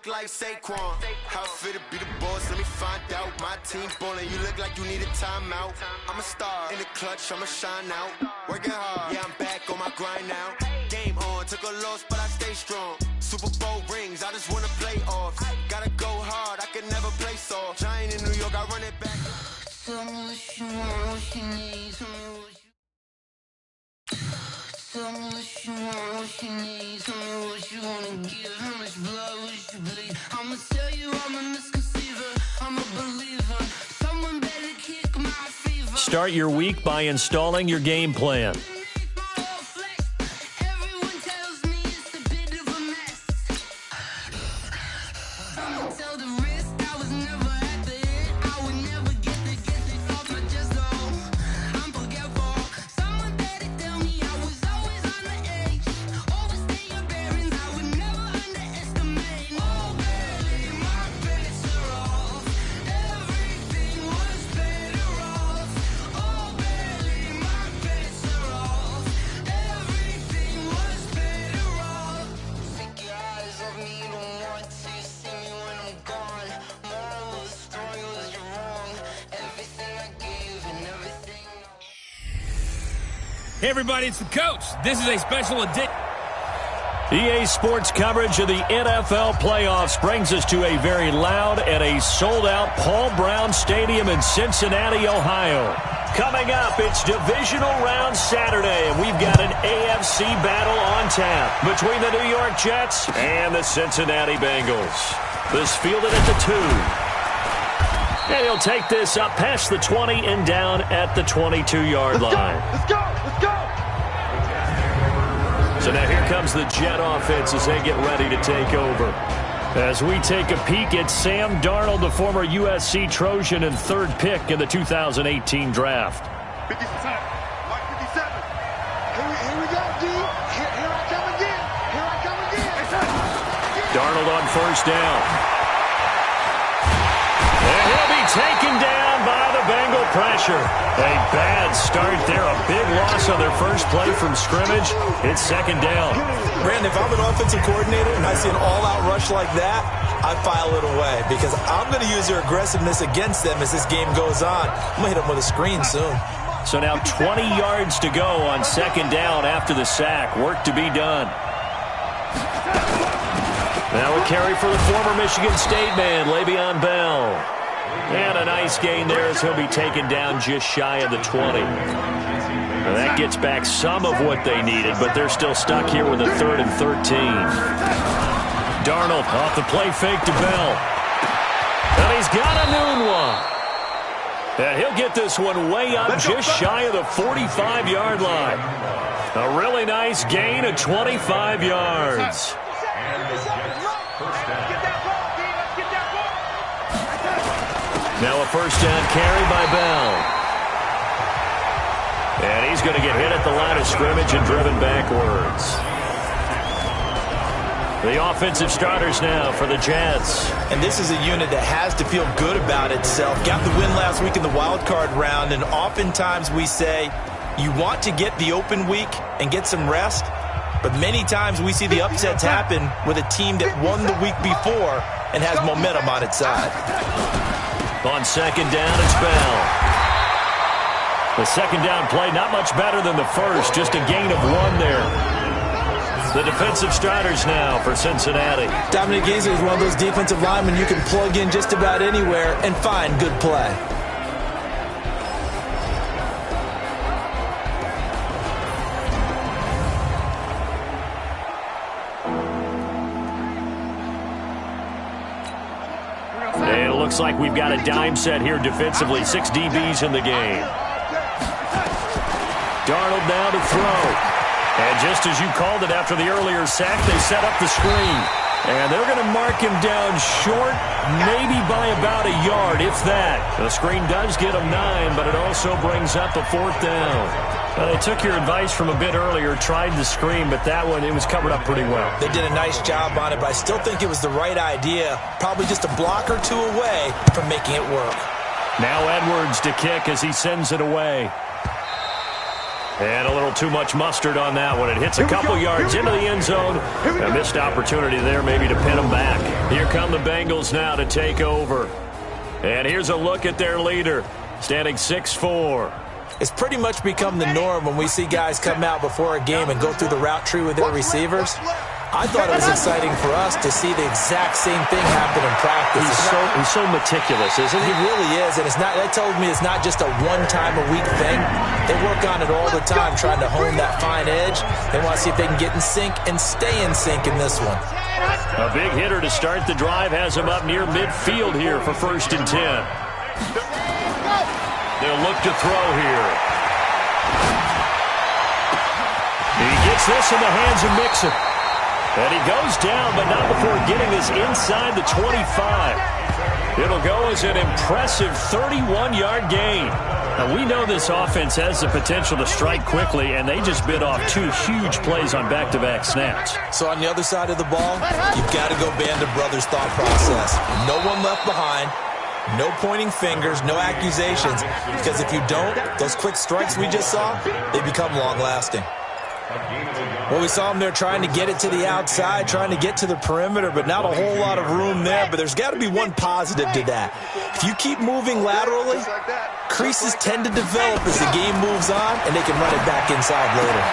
like Saquon. How fit to be the boss? Let me find out. My team ballin'. You look like you need a timeout. I'm a star in the clutch. I'ma shine out. Working hard. Yeah, I'm back on my grind now. Game on. Took a loss, but I stay strong. Super Bowl rings. I just wanna play off. Gotta go hard. I can never play soft. Giant in New York. I run it back. Tell me what you want, what you need. Tell me what you. Tell me what you want, what you need. Tell me what you wanna give. How much blood would you bleed? I'ma tell you I'm a misconceiver. I'm a believer. Someone better kick my fever. Start your week by installing your game plan. Hey everybody, it's the coach. This is a special edition. EA Sports coverage of the NFL playoffs brings us to a very loud and a sold-out Paul Brown Stadium in Cincinnati, Ohio. Coming up, it's divisional round Saturday, and we've got an AFC battle on tap between the New York Jets and the Cincinnati Bengals. This fielded at the 2. And he'll take this up past the 20 and down at the 22-yard line. Let's go! Let's go! So now here comes the Jet offense as they get ready to take over. As we take a peek at Sam Darnold, the former USC Trojan and third pick in the 2018 draft. 57. Mark 57. Here we go, D. Here I come again. Here I come again. Darnold on first down. And he'll be taken down by the Bengal pressure. A bad start there. A big loss on their first play from scrimmage. It's second down. Brandon, if I'm an offensive coordinator and I see an all-out rush like that, I file it away because I'm going to use their aggressiveness against them as this game goes on. I'm going to hit them with a screen soon. So now 20 yards to go on second down after the sack. Work to be done. Now a carry for the former Michigan State man, Le'Veon Bell. And a nice gain there as he'll be taken down just shy of the 20. Now that gets back some of what they needed, but they're still stuck here with a 3rd and 13. Darnold off the play fake to Bell. And he's got a noon one. And he'll get this one way up just shy of the 45-yard line. A really nice gain of 25 yards. Now a first down carry by Bell. And he's going to get hit at the line of scrimmage and driven backwards. The offensive starters now for the Jets. And this is a unit that has to feel good about itself. Got the win last week in the wild card round, and oftentimes we say you want to get the open week and get some rest, but many times we see the upsets happen with a team that won the week before and has momentum on its side. On second down, it's Bell. The second down play not much better than the first, just a gain of 1 there. The defensive starters now for Cincinnati. Dominic Gaisley is one of those defensive linemen you can plug in just about anywhere and find good play. And it looks like we've got a dime set here defensively. 6 DBs in the game. Darnold now to throw. And just as you called it after the earlier sack, they set up the screen. And they're going to mark him down short, maybe by about a yard, if that. The screen does get him 9, but it also brings up a 4th down. Well, they took your advice from a bit earlier, tried the screen, but that one, it was covered up pretty well. They did a nice job on it, but I still think it was the right idea. Probably just a block or 2 away from making it work. Now Edwards to kick as he sends it away. And a little too much mustard on that one. It hits a couple yards into the end zone. A missed opportunity there maybe to pin them back. Here come the Bengals now to take over. And here's a look at their leader, standing 6'4". It's pretty much become the norm when we see guys come out before a game and go through the route tree with their receivers. I thought it was exciting for us to see the exact same thing happen in practice. He's so meticulous, isn't he? He really is, and that tells me it's not just a one-time-a-week thing. They work on it all the time, trying to hone that fine edge. They want to see if they can get in sync and stay in sync in this one. A big hitter to start the drive has him up near midfield here for 1st and 10. They'll look to throw here. He gets this in the hands of Mixon. And he goes down, but not before getting this inside the 25. It'll go as an impressive 31-yard gain. Now, we know this offense has the potential to strike quickly, and they just bit off 2 huge plays on back-to-back snaps. So on the other side of the ball, you've got to go Band of Brothers thought process. No one left behind. No pointing fingers, no accusations, because if you don't, those quick strikes we just saw, they become long-lasting. Well, we saw them there trying to get it to the outside, trying to get to the perimeter, but not a whole lot of room there. But there's got to be one positive to that. If you keep moving laterally, creases tend to develop as the game moves on, and they can run it back inside later.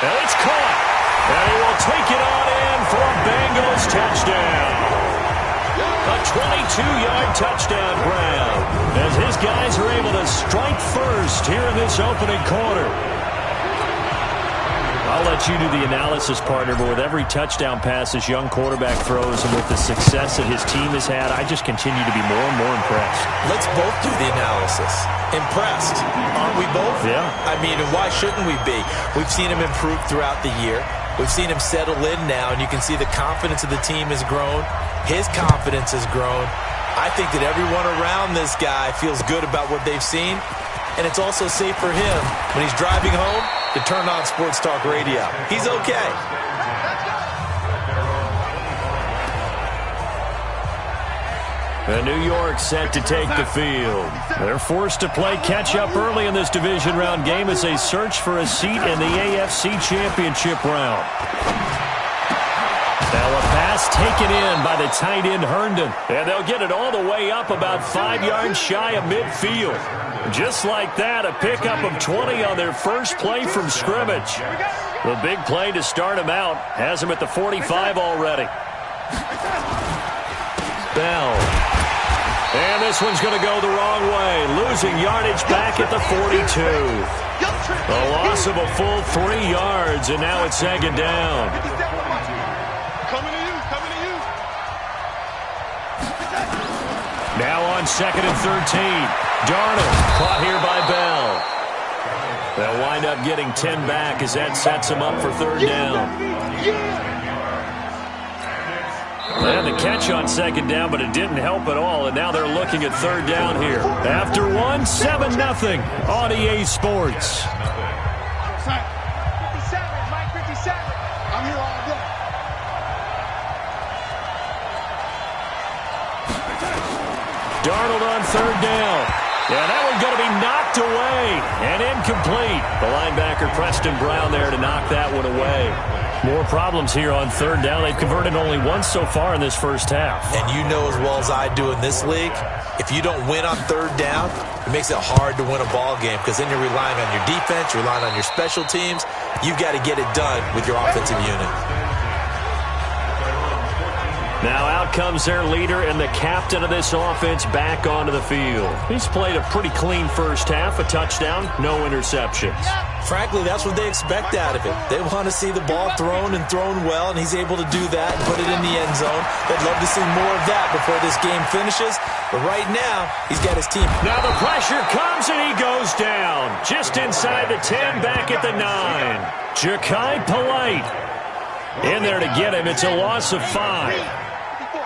And it's caught, and he will take it on in for a Bengals touchdown. A 22-yard touchdown, Brown, as his guys are able to strike first here in this opening quarter. I'll let you do the analysis, partner, but with every touchdown pass this young quarterback throws and with the success that his team has had, I just continue to be more and more impressed. Let's both do the analysis. Impressed, aren't we both? Yeah. I mean, why shouldn't we be? We've seen him improve throughout the year. We've seen him settle in now, and you can see the confidence of the team has grown. His confidence has grown. I think that everyone around this guy feels good about what they've seen, and it's also safe for him when he's driving home to turn on Sports Talk Radio. He's okay. And New York set to take the field. They're forced to play catch-up early in this division round game as they search for a seat in the AFC Championship round. Now a pass taken in by the tight end Herndon. And they'll get it all the way up about 5 yards shy of midfield. Just like that, a pickup of 20 on their first play from scrimmage. The big play to start him out has him at the 45 already. Bell. And this one's going to go the wrong way. Losing yardage back at the 42. A loss of a full 3 yards, and now it's 2nd down. Now on 2nd and 13. Darnold caught here by Bell. They'll wind up getting 10 back as that sets him up for 3rd down. And the catch on 2nd down, but it didn't help at all, and now they're looking at 3rd down here. After 7-0 on EA Sports. 57, Mike 57. I'm here all day. Darnold on 3rd down. Yeah, that one's going to be knocked away and incomplete. The linebacker Preston Brown there to knock that one away. More problems here on 3rd down. They've converted only once so far in this first half. And you know as well as I do in this league, if you don't win on 3rd down, it makes it hard to win a ball game because then you're relying on your defense, you're relying on your special teams. You've got to get it done with your offensive unit. Now out comes their leader and the captain of this offense back onto the field. He's played a pretty clean first half, a touchdown, no interceptions. Frankly, that's what they expect out of it. They want to see the ball thrown and thrown well, and he's able to do that and put it in the end zone. They'd love to see more of that before this game finishes, but right now, he's got his team. Now the pressure comes and he goes down. Just inside the 10, back at the 9. Ja'Kai Polite in there to get him. It's a loss of 5.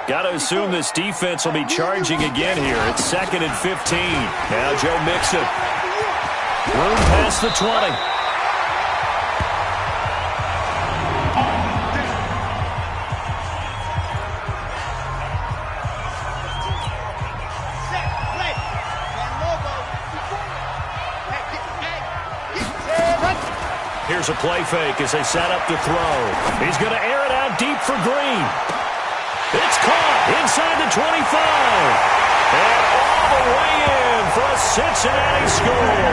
Got to assume this defense will be charging again here. It's 2nd and 15. Now Joe Mixon. Room past the 20. calls a play fake as they set up to throw. He's going to air it out deep for Green. It's caught inside the 25. And all the way in for a Cincinnati score.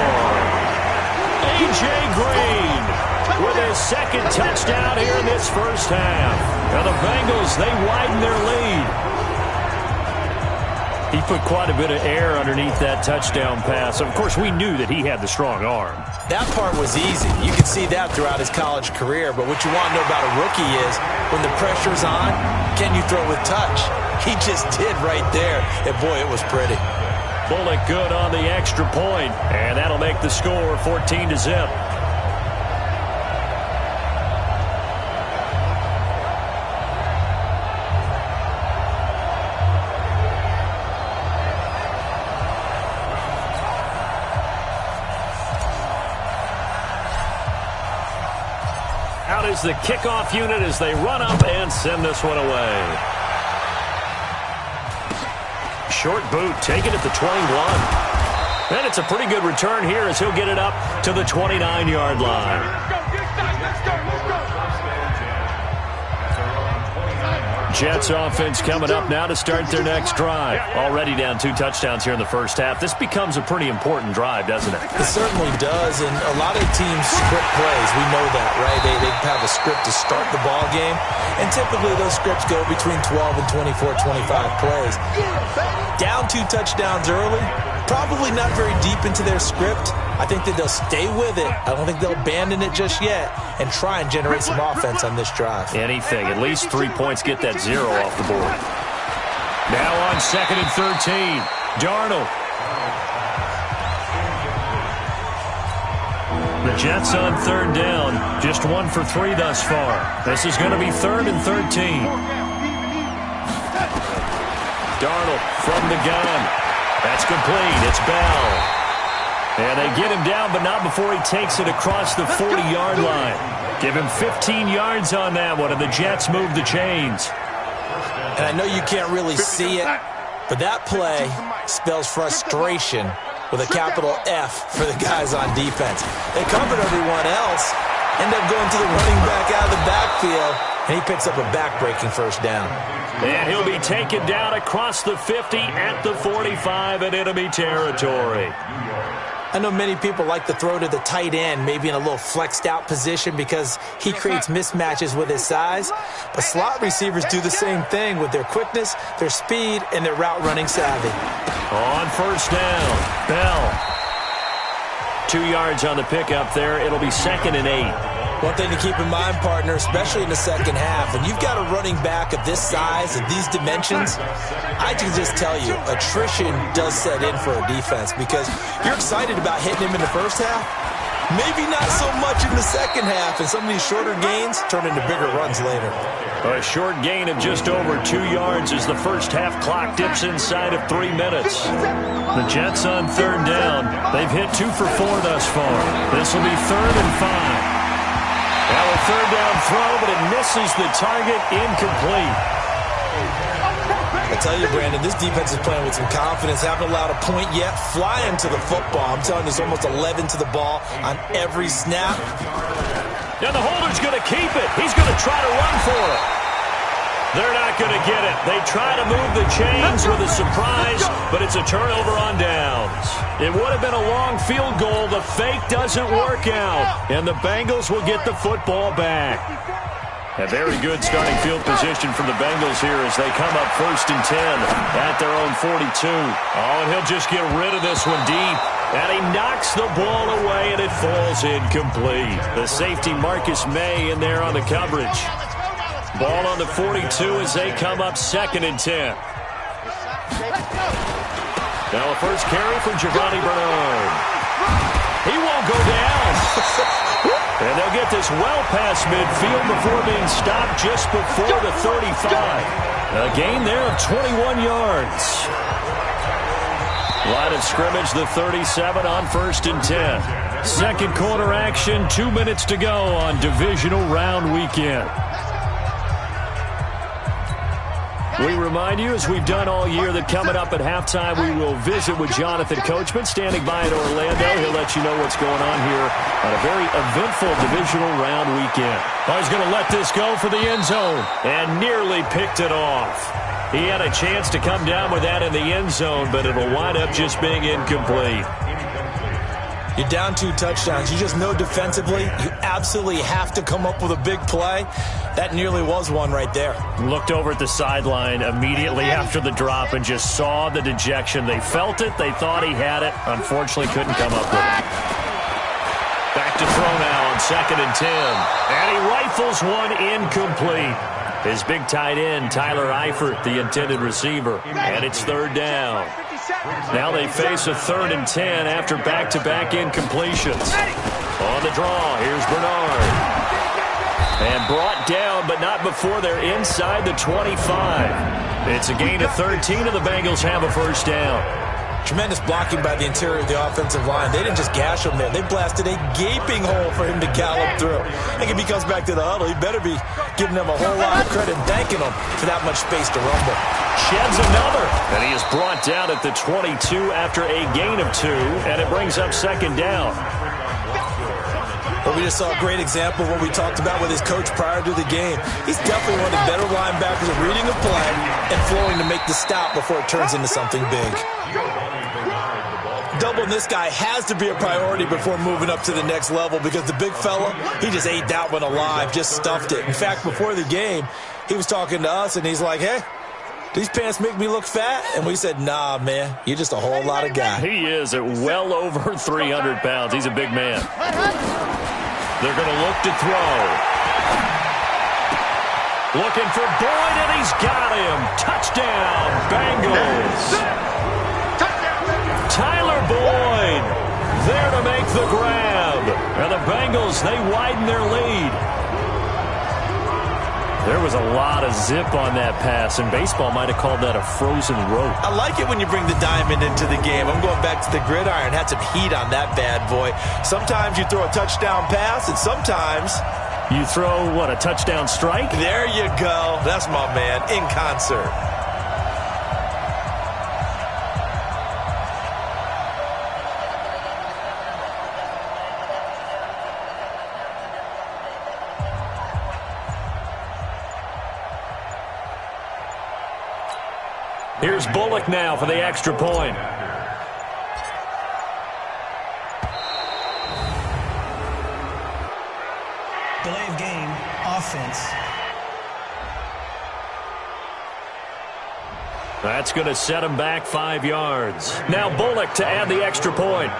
A.J. Green with his second touchdown here in this first half. Now the Bengals, they widen their lead. He put quite a bit of air underneath that touchdown pass. Of course, we knew that he had the strong arm. That part was easy. You could see that throughout his college career. But what you want to know about a rookie is when the pressure's on, can you throw with touch? He just did right there. And, boy, it was pretty. Bullock good on the extra point, and that'll make the score 14-0. Out is the kickoff unit as they run up and send this one away. Short boot taken at the 21. And it's a pretty good return here as he'll get it up to the 29-yard line. Jets offense coming up now to start their next drive. Already down 2 touchdowns here in the first half. This becomes a pretty important drive, doesn't it? It certainly does, and a lot of teams script plays. We know that, right? They have a script to start the ball game, and typically those scripts go between 12 and 24, 25 plays. Down 2 touchdowns early, probably not very deep into their script. I think that they'll stay with it. I don't think they'll abandon it just yet and try and generate some offense on this drive. Anything. At least 3 points, get that 0 off the board. Now on 2nd and 13. Darnold. The Jets on 3rd down. Just 1 for 3 thus far. This is going to be 3rd and 13. Darnold from the gun. That's complete. It's Bell. And they get him down, but not before he takes it across the 40-yard line. Give him 15 yards on that one, and the Jets move the chains. And I know you can't really see it, but that play spells frustration with a capital F for the guys on defense. They covered everyone else, end up going to the running back out of the backfield, and he picks up a back-breaking first down. And he'll be taken down across the 50 at the 45 in enemy territory. I know many people like to throw to the tight end, maybe in a little flexed out position because he creates mismatches with his size. But slot receivers do the same thing with their quickness, their speed, and their route running savvy. On 1st down, Bell. 2 yards on the pickup there. It'll be 2nd and 8. One thing to keep in mind, partner, especially in the second half, when you've got a running back of this size and these dimensions, I can just tell you, attrition does set in for a defense because you're excited about hitting him in the first half. Maybe not so much in the second half, and some of these shorter gains turn into bigger runs later. A short gain of just over 2 yards as the first half clock dips inside of 3 minutes. The Jets on 3rd down. They've hit 2 for 4 thus far. This will be 3rd and 5. Now a 3rd down throw, but it misses the target, incomplete. I tell you, Brandon, this defense is playing with some confidence. Haven't allowed a point yet. Flying to the football. I'm telling you, there's almost 11 to the ball on every snap. Now the holder's going to keep it. He's going to try to run for it. They're not going to get it. They try to move the chains with a surprise, but it's a turnover on downs. It would have been a long field goal. The fake doesn't work out, and the Bengals will get the football back. A very good starting field position from the Bengals here as they come up 1st and 10 at their own 42. Oh, and he'll just get rid of this one deep. And he knocks the ball away, and it falls incomplete. The safety Marcus May in there on the coverage. Ball on the 42 as they come up 2nd and 10. Now a first carry from Giovanni Bernard. He won't go down. And they'll get this well past midfield before being stopped just before the 35. A gain there of 21 yards. Line of scrimmage, the 37 on 1st and 10. Second quarter action, 2 minutes to go on divisional round weekend. We remind you, as we've done all year, that coming up at halftime, we will visit with Jonathan Coachman, standing by in Orlando. He'll let you know what's going on here on a very eventful divisional round weekend. Oh, he's going to let this go for the end zone, and nearly picked it off. He had a chance to come down with that in the end zone, but it'll wind up just being incomplete. You're down 2 touchdowns. You just know defensively you absolutely have to come up with a big play. That nearly was one right there. Looked over at the sideline immediately after the drop and just saw the dejection. They felt it. They thought he had it. Unfortunately, couldn't come up with it. Back to throw now on 2nd and 10. And he rifles one incomplete. His big tight end, Tyler Eifert, the intended receiver. And it's 3rd down. Now they face a 3rd and 10 after back-to-back incompletions. On the draw, here's Bernard. And brought down, but not before they're inside the 25. It's a gain of 13, and the Bengals have a 1st down. Tremendous blocking by the interior of the offensive line. They didn't just gash him there. They blasted a gaping hole for him to gallop through. I think if he comes back to the huddle, he better be giving them a whole lot of credit and thanking them for that much space to rumble. Sheds another. And he is brought down at the 22 after a gain of 2, and it brings up 2nd down. Well, we just saw a great example of what we talked about with his coach prior to the game. He's definitely one of the better linebackers at reading a play and flowing to make the stop before it turns into something big. Doubling this guy has to be a priority before moving up to the next level because the big fella, he just ate that one alive, just stuffed it. In fact, before the game, he was talking to us, and he's like, hey, these pants make me look fat? And we said, nah, man, you're just a whole lot of guy. He is at well over 300 pounds. He's a big man. They're going to look to throw. Looking for Boyd, and he's got him. Touchdown, Bengals. Tyler Boyd there to make the grab. And the Bengals, they widen their lead. There was a lot of zip on that pass, and baseball might have called that a frozen rope. I like it when you bring the diamond into the game. I'm going back to the gridiron. Had some heat on that bad boy. Sometimes you throw a touchdown pass, and sometimes you throw, what, a touchdown strike? There you go. That's my man, in concert. Here's Bullock now for the extra point. Delay of game, offense. That's going to set him back 5 yards. Now Bullock to add the extra point.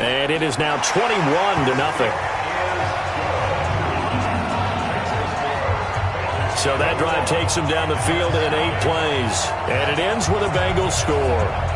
And it is now 21-0. So that drive takes them down the field in 8 plays. And it ends with a Bengals score.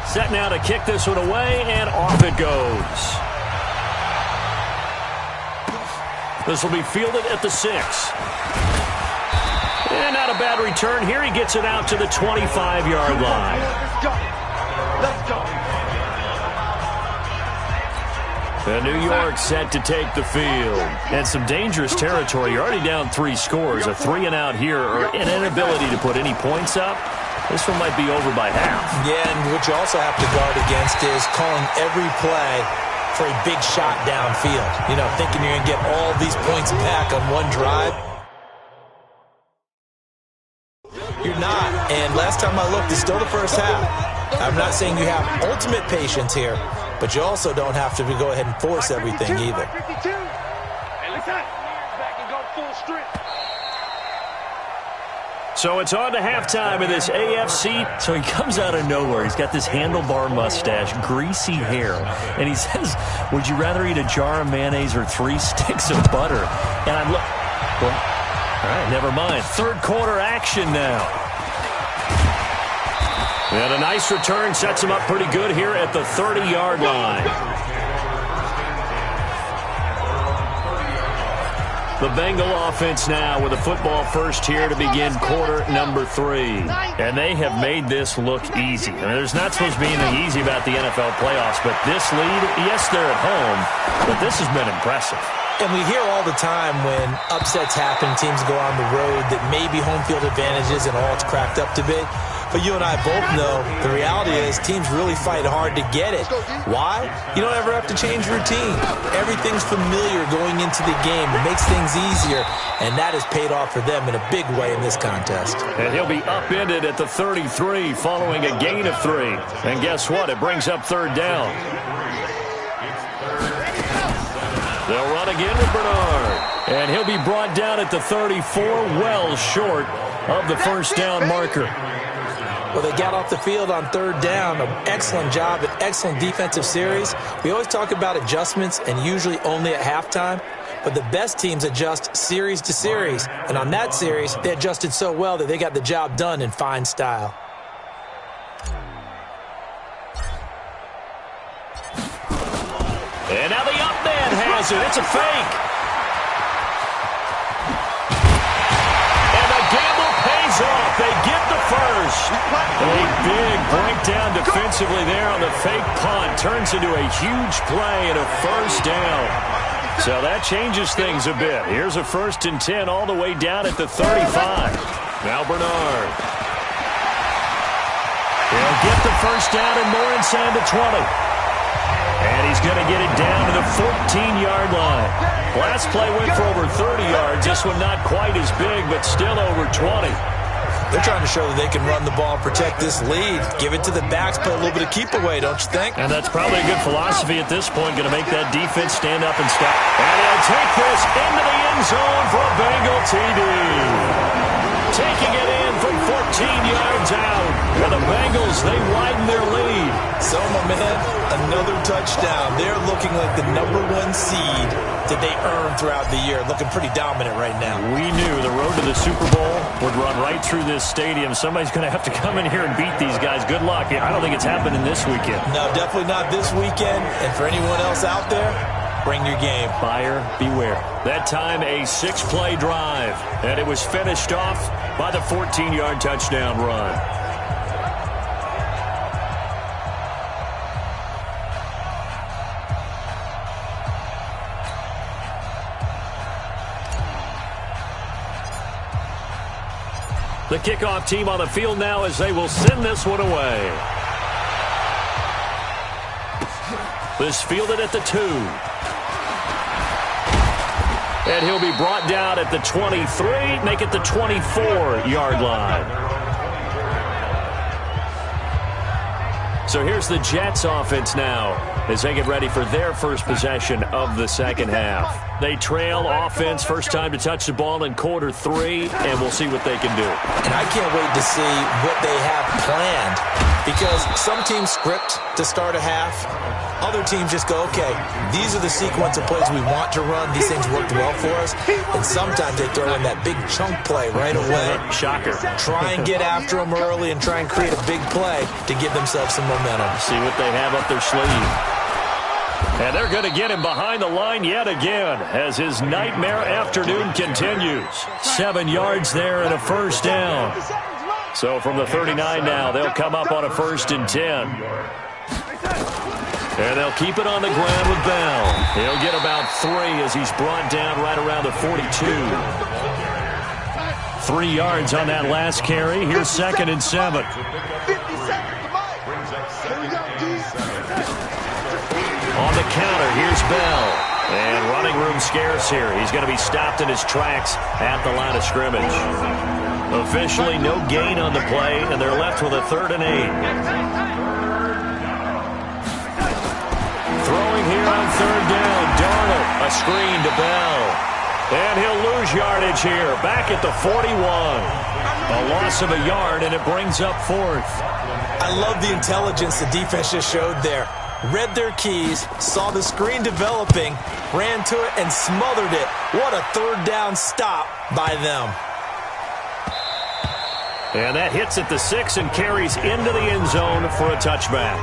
Set now to kick this one away, and off it goes. This will be fielded at the 6. And not a bad return here. He gets it out to the 25-yard line. Let's go. Let's go. And New York set to take the field. And some dangerous territory. You're already down 3 scores. A 3-and-out here, or an inability to put any points up. This one might be over by half. Yeah, and what you also have to guard against is calling every play for a big shot downfield. You know, thinking you're going to get all these points back on one drive. You're not. And last time I looked, it's still the first half. I'm not saying you have ultimate patience here, but you also don't have to go ahead and force everything either. So it's on to halftime in this AFC. So he comes out of nowhere. He's got this handlebar mustache, greasy hair, and he says, would you rather eat a jar of mayonnaise or 3 sticks of butter? And I'm like, well, all right, never mind. Third quarter action now. And a nice return sets him up pretty good here at the 30-yard line. The Bengal offense now with a football first here to begin quarter number 3. And they have made this look easy. I mean, there's not supposed to be anything easy about the NFL playoffs, but this lead, yes, they're at home, but this has been impressive. And we hear all the time when upsets happen, teams go on the road, that maybe home field advantages and all it's cracked up to be. But you and I both know the reality is teams really fight hard to get it. Why? You don't ever have to change routine. Everything's familiar going into the game. It makes things easier, and that has paid off for them in a big way in this contest. And he'll be upended at the 33 following a gain of 3. And guess what? It brings up third down. They'll run again with Bernard. And he'll be brought down at the 34, well short of the first down marker. Well, they got off the field on third down. An excellent job, an excellent defensive series. We always talk about adjustments and usually only at halftime. But the best teams adjust series to series. And on that series, they adjusted so well that they got the job done in fine style. And now the up man has it. It's a fake. And the gamble pays off. They get the first. A big breakdown defensively there on the fake punt. Turns into a huge play and a first down. So that changes things a bit. Here's a 1st and 10 all the way down at the 35. Now Bernard. They'll get the first down and more inside the 20. And he's going to get it down to the 14-yard line. Last play went for over 30 yards. This one not quite as big, but still over 20. They're trying to show that they can run the ball and protect this lead. Give it to the backs, play a little bit of keep away, don't you think? And that's probably a good philosophy at this point. Going to make that defense stand up and stop. And he'll take this into the end zone for a Bengal TD. Taking it in from 14 yards out. And the Bengals, they widen their lead. So, my man, another touchdown. They're looking like the #1 seed that they earned throughout the year. Looking pretty dominant right now. We knew the road to the Super Bowl would run right through this stadium. Somebody's going to have to come in here and beat these guys. Good luck. I don't think it's happening this weekend. No, definitely not this weekend. And for anyone else out there, bring your game. Buyer beware. That time a 6-play drive. And it was finished off by the 14-yard touchdown run. The kickoff team on the field now as they will send this one away. This fielded at the 2. And he'll be brought down at the 23, make it the 24-yard line. So here's the Jets offense now as they get ready for their first possession of the second half. They trail offense, first time to touch the ball in quarter 3, and we'll see what they can do. And I can't wait to see what they have planned, because some teams script to start a half. Other teams just go, okay, these are the sequence of plays we want to run. These things worked well for us. And sometimes they throw in that big chunk play right away. Shocker. Try and get after them early and try and create a big play to give themselves some momentum. See what they have up their sleeve. And they're going to get him behind the line yet again as his nightmare afternoon continues. 7 yards there and a first down. So from the 39 now, they'll come up on a 1st and 10. And they'll keep it on the ground with Bell. He'll get about 3 as he's brought down right around the 42. 3 yards on that last carry. Here's 2nd and 7. On the counter, here's Bell. And running room scarce here. He's going to be stopped in his tracks at the line of scrimmage. Officially no gain on the play, and they're left with a 3rd and 8. Throwing here on 3rd down. Darnold, a screen to Bell. And he'll lose yardage here. Back at the 41. A loss of a yard, and it brings up fourth. I love the intelligence the defense just showed there. Read their keys, saw the screen developing, ran to it, and smothered it. What a third down stop by them. And that hits at the 6 and carries into the end zone for a touchback.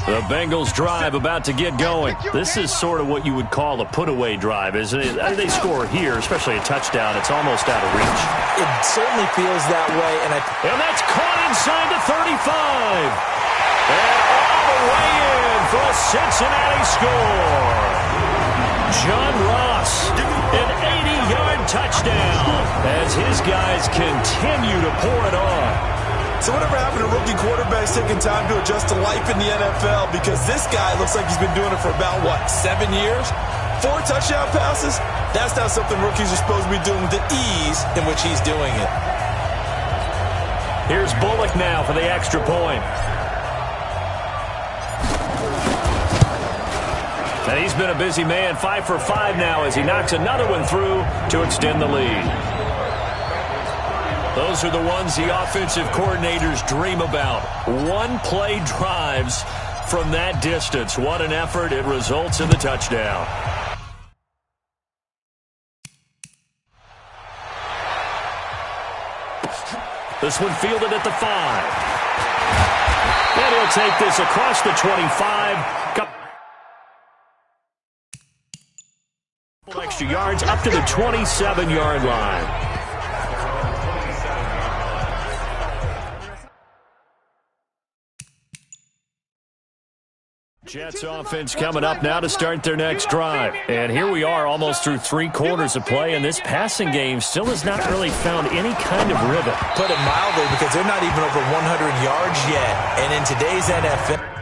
The Bengals drive about to get going. This is sort of what you would call a put-away drive, isn't it? They score here, especially a touchdown. It's almost out of reach. It certainly feels that way. And that's caught inside the 35. And all the way in for a Cincinnati score. John Ross, an 80-yard touchdown as his guys continue to pour it on. So whatever happened to rookie quarterbacks taking time to adjust to life in the NFL? Because this guy looks like he's been doing it for about, 7 years? 4 touchdown passes? That's not something rookies are supposed to be doing with the ease in which he's doing it. Here's Bullock now for the extra point. And he's been a busy man, 5 for 5 now as he knocks another one through to extend the lead. Those are the ones the offensive coordinators dream about. One-play drives from that distance. What an effort. It results in the touchdown. This one fielded at the 5. And he'll take this across the 25. Couple extra yards up to the 27-yard line. Jets offense coming up now to start their next drive. And here we are almost through 3 quarters of play, and this passing game still has not really found any kind of rhythm. Put it mildly, because they're not even over 100 yards yet. And in today's NFL...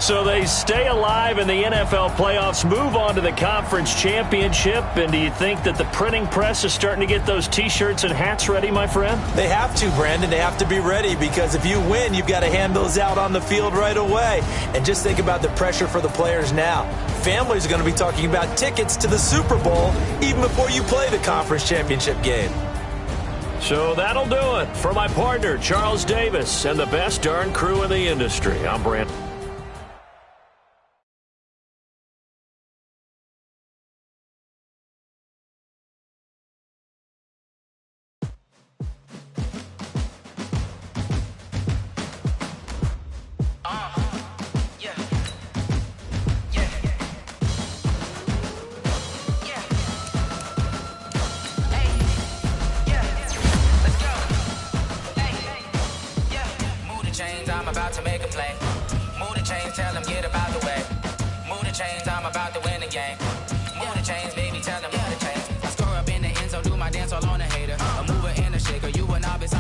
So they stay alive in the NFL playoffs, move on to the conference championship. And do you think that the printing press is starting to get those T-shirts and hats ready, my friend? They have to, Brandon. They have to be ready, because if you win, you've got to hand those out on the field right away. And just think about the pressure for the players now. Families are going to be talking about tickets to the Super Bowl even before you play the conference championship game. So that'll do it. For my partner, Charles Davis, and the best darn crew in the industry, I'm Brandon.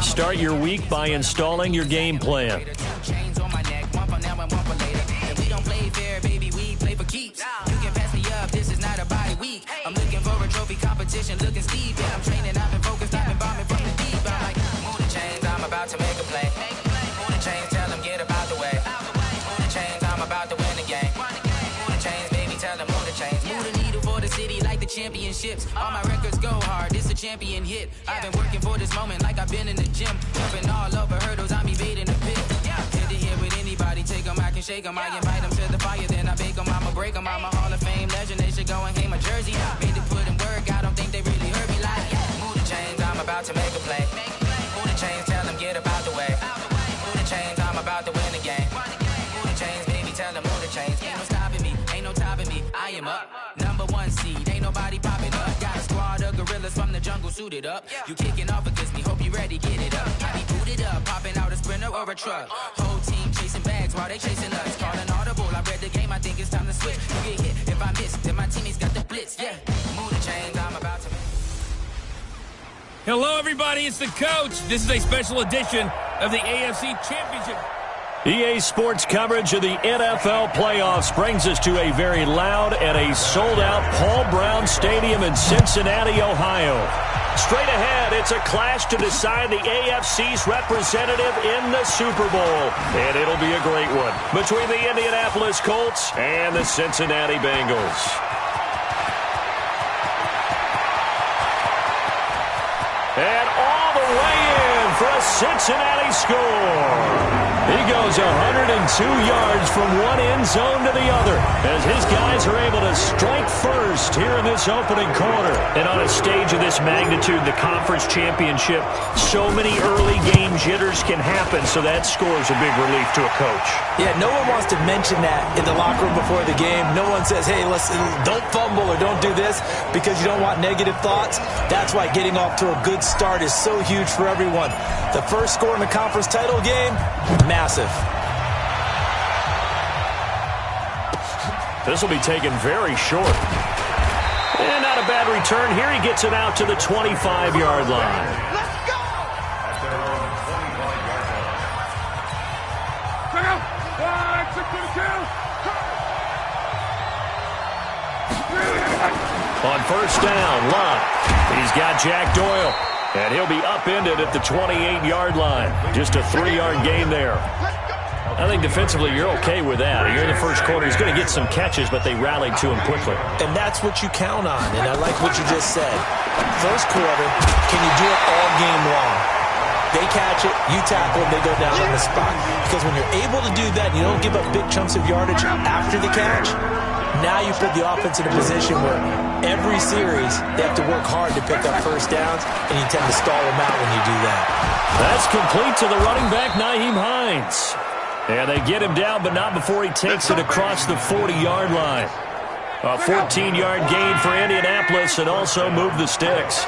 Start your week by installing your game plan. I'm looking for a trophy competition, looking steep. Yeah, I'm training, I've been focused, I've been bombing from the deep. I'm like, move the chains, I'm about to make a play. Move the chains, tell them get about the way. Move the chains, I'm about to win the game. Move the chains, baby, tell them move the chains. Move the needle for the city like the championships. All my records go hard, this a champion hit. I've been working for this moment like I've been in the gym. Jumping all over hurdles, I'm evading the pit. Hit to here with anybody, take them, I can shake them. I invite them to the fire, then I bake them, I'ma break them. I'm a Hall of Fame legend, they should go and hang my jersey. Made to put in work, I don't think they really heard me like. Move the chains, I'm about to make a play. Move the chains, tell them get about the way. Move the chains, I'm about to win the game. Move the chains, baby, tell them move the chains. Ain't no stopping me, ain't no topping me. I am up, #1 seed, ain't nobody popping up. Got a squad of gorillas from the jungle suited up. You kicking off against me, hope you ready, get it up. I be booted up, popping out a sprinter or a truck. Whole team chasing bags while they chasing us. Calling audible, I read the game, I think it's time to switch. You get hit, if I miss, then my teammates got the blitz. Yeah, move the chains, I'm about to. Hello, everybody. It's the coach. This is a special edition of the AFC Championship. EA Sports coverage of the NFL playoffs brings us to a very loud and a sold-out Paul Brown Stadium in Cincinnati, Ohio. Straight ahead, it's a clash to decide the AFC's representative in the Super Bowl. And it'll be a great one between the Indianapolis Colts and the Cincinnati Bengals. And all the way in for a Cincinnati score. He goes 102 yards from one end zone to the other as his guys are able to strike first here in this opening quarter. And on a stage of this magnitude, the conference championship, so many early game jitters can happen, so that score is a big relief to a coach. Yeah, no one wants to mention that in the locker room before the game. No one says, hey, listen, don't fumble or don't do this because you don't want negative thoughts. That's why getting off to a good start is so huge for everyone. The first score in the conference title game, massive. This will be taken very short. And not a bad return here. He gets it out to the 25-yard line. Let's go! On first down, Lott. He's got Jack Doyle. And he'll be upended at the 28-yard line. Just a 3-yard gain there. I think defensively you're okay with that. You're in the first quarter. He's going to get some catches, but they rallied to him quickly. And that's what you count on, and I like what you just said. First quarter, can you do it all game long? They catch it, you tackle, they go down on the spot. Because when you're able to do that, you don't give up big chunks of yardage after the catch, now you put the offense in a position where every series they have to work hard to pick up first downs, and you tend to stall them out when you do that. That's complete to the running back, Nyheim Hines. And they get him down, but not before he takes it across the 40-yard line. A 14-yard gain for Indianapolis and also move the sticks.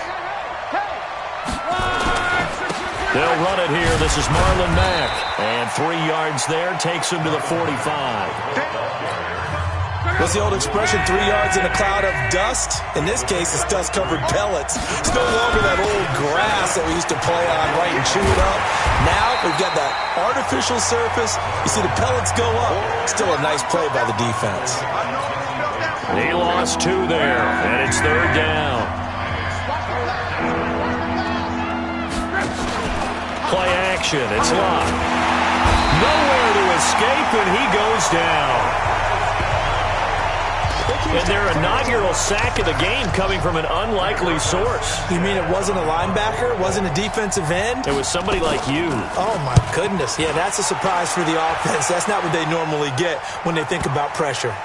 They'll run it here. This is Marlon Mack. And 3 yards there takes him to the 45. What's the old expression, 3 yards in a cloud of dust? In this case, it's dust-covered pellets. It's no longer that old grass that we used to play on, right, and chew it up. Now we've got that artificial surface. You see the pellets go up. Still a nice play by the defense. He lost 2 there, and it's third down. Play action. It's Lott. Nowhere to escape, and he goes down. And their inaugural sack of the game coming from an unlikely source. You mean it wasn't a linebacker? It wasn't a defensive end? It was somebody like you. Oh, my goodness. Yeah, that's a surprise for the offense. That's not what they normally get when they think about pressure.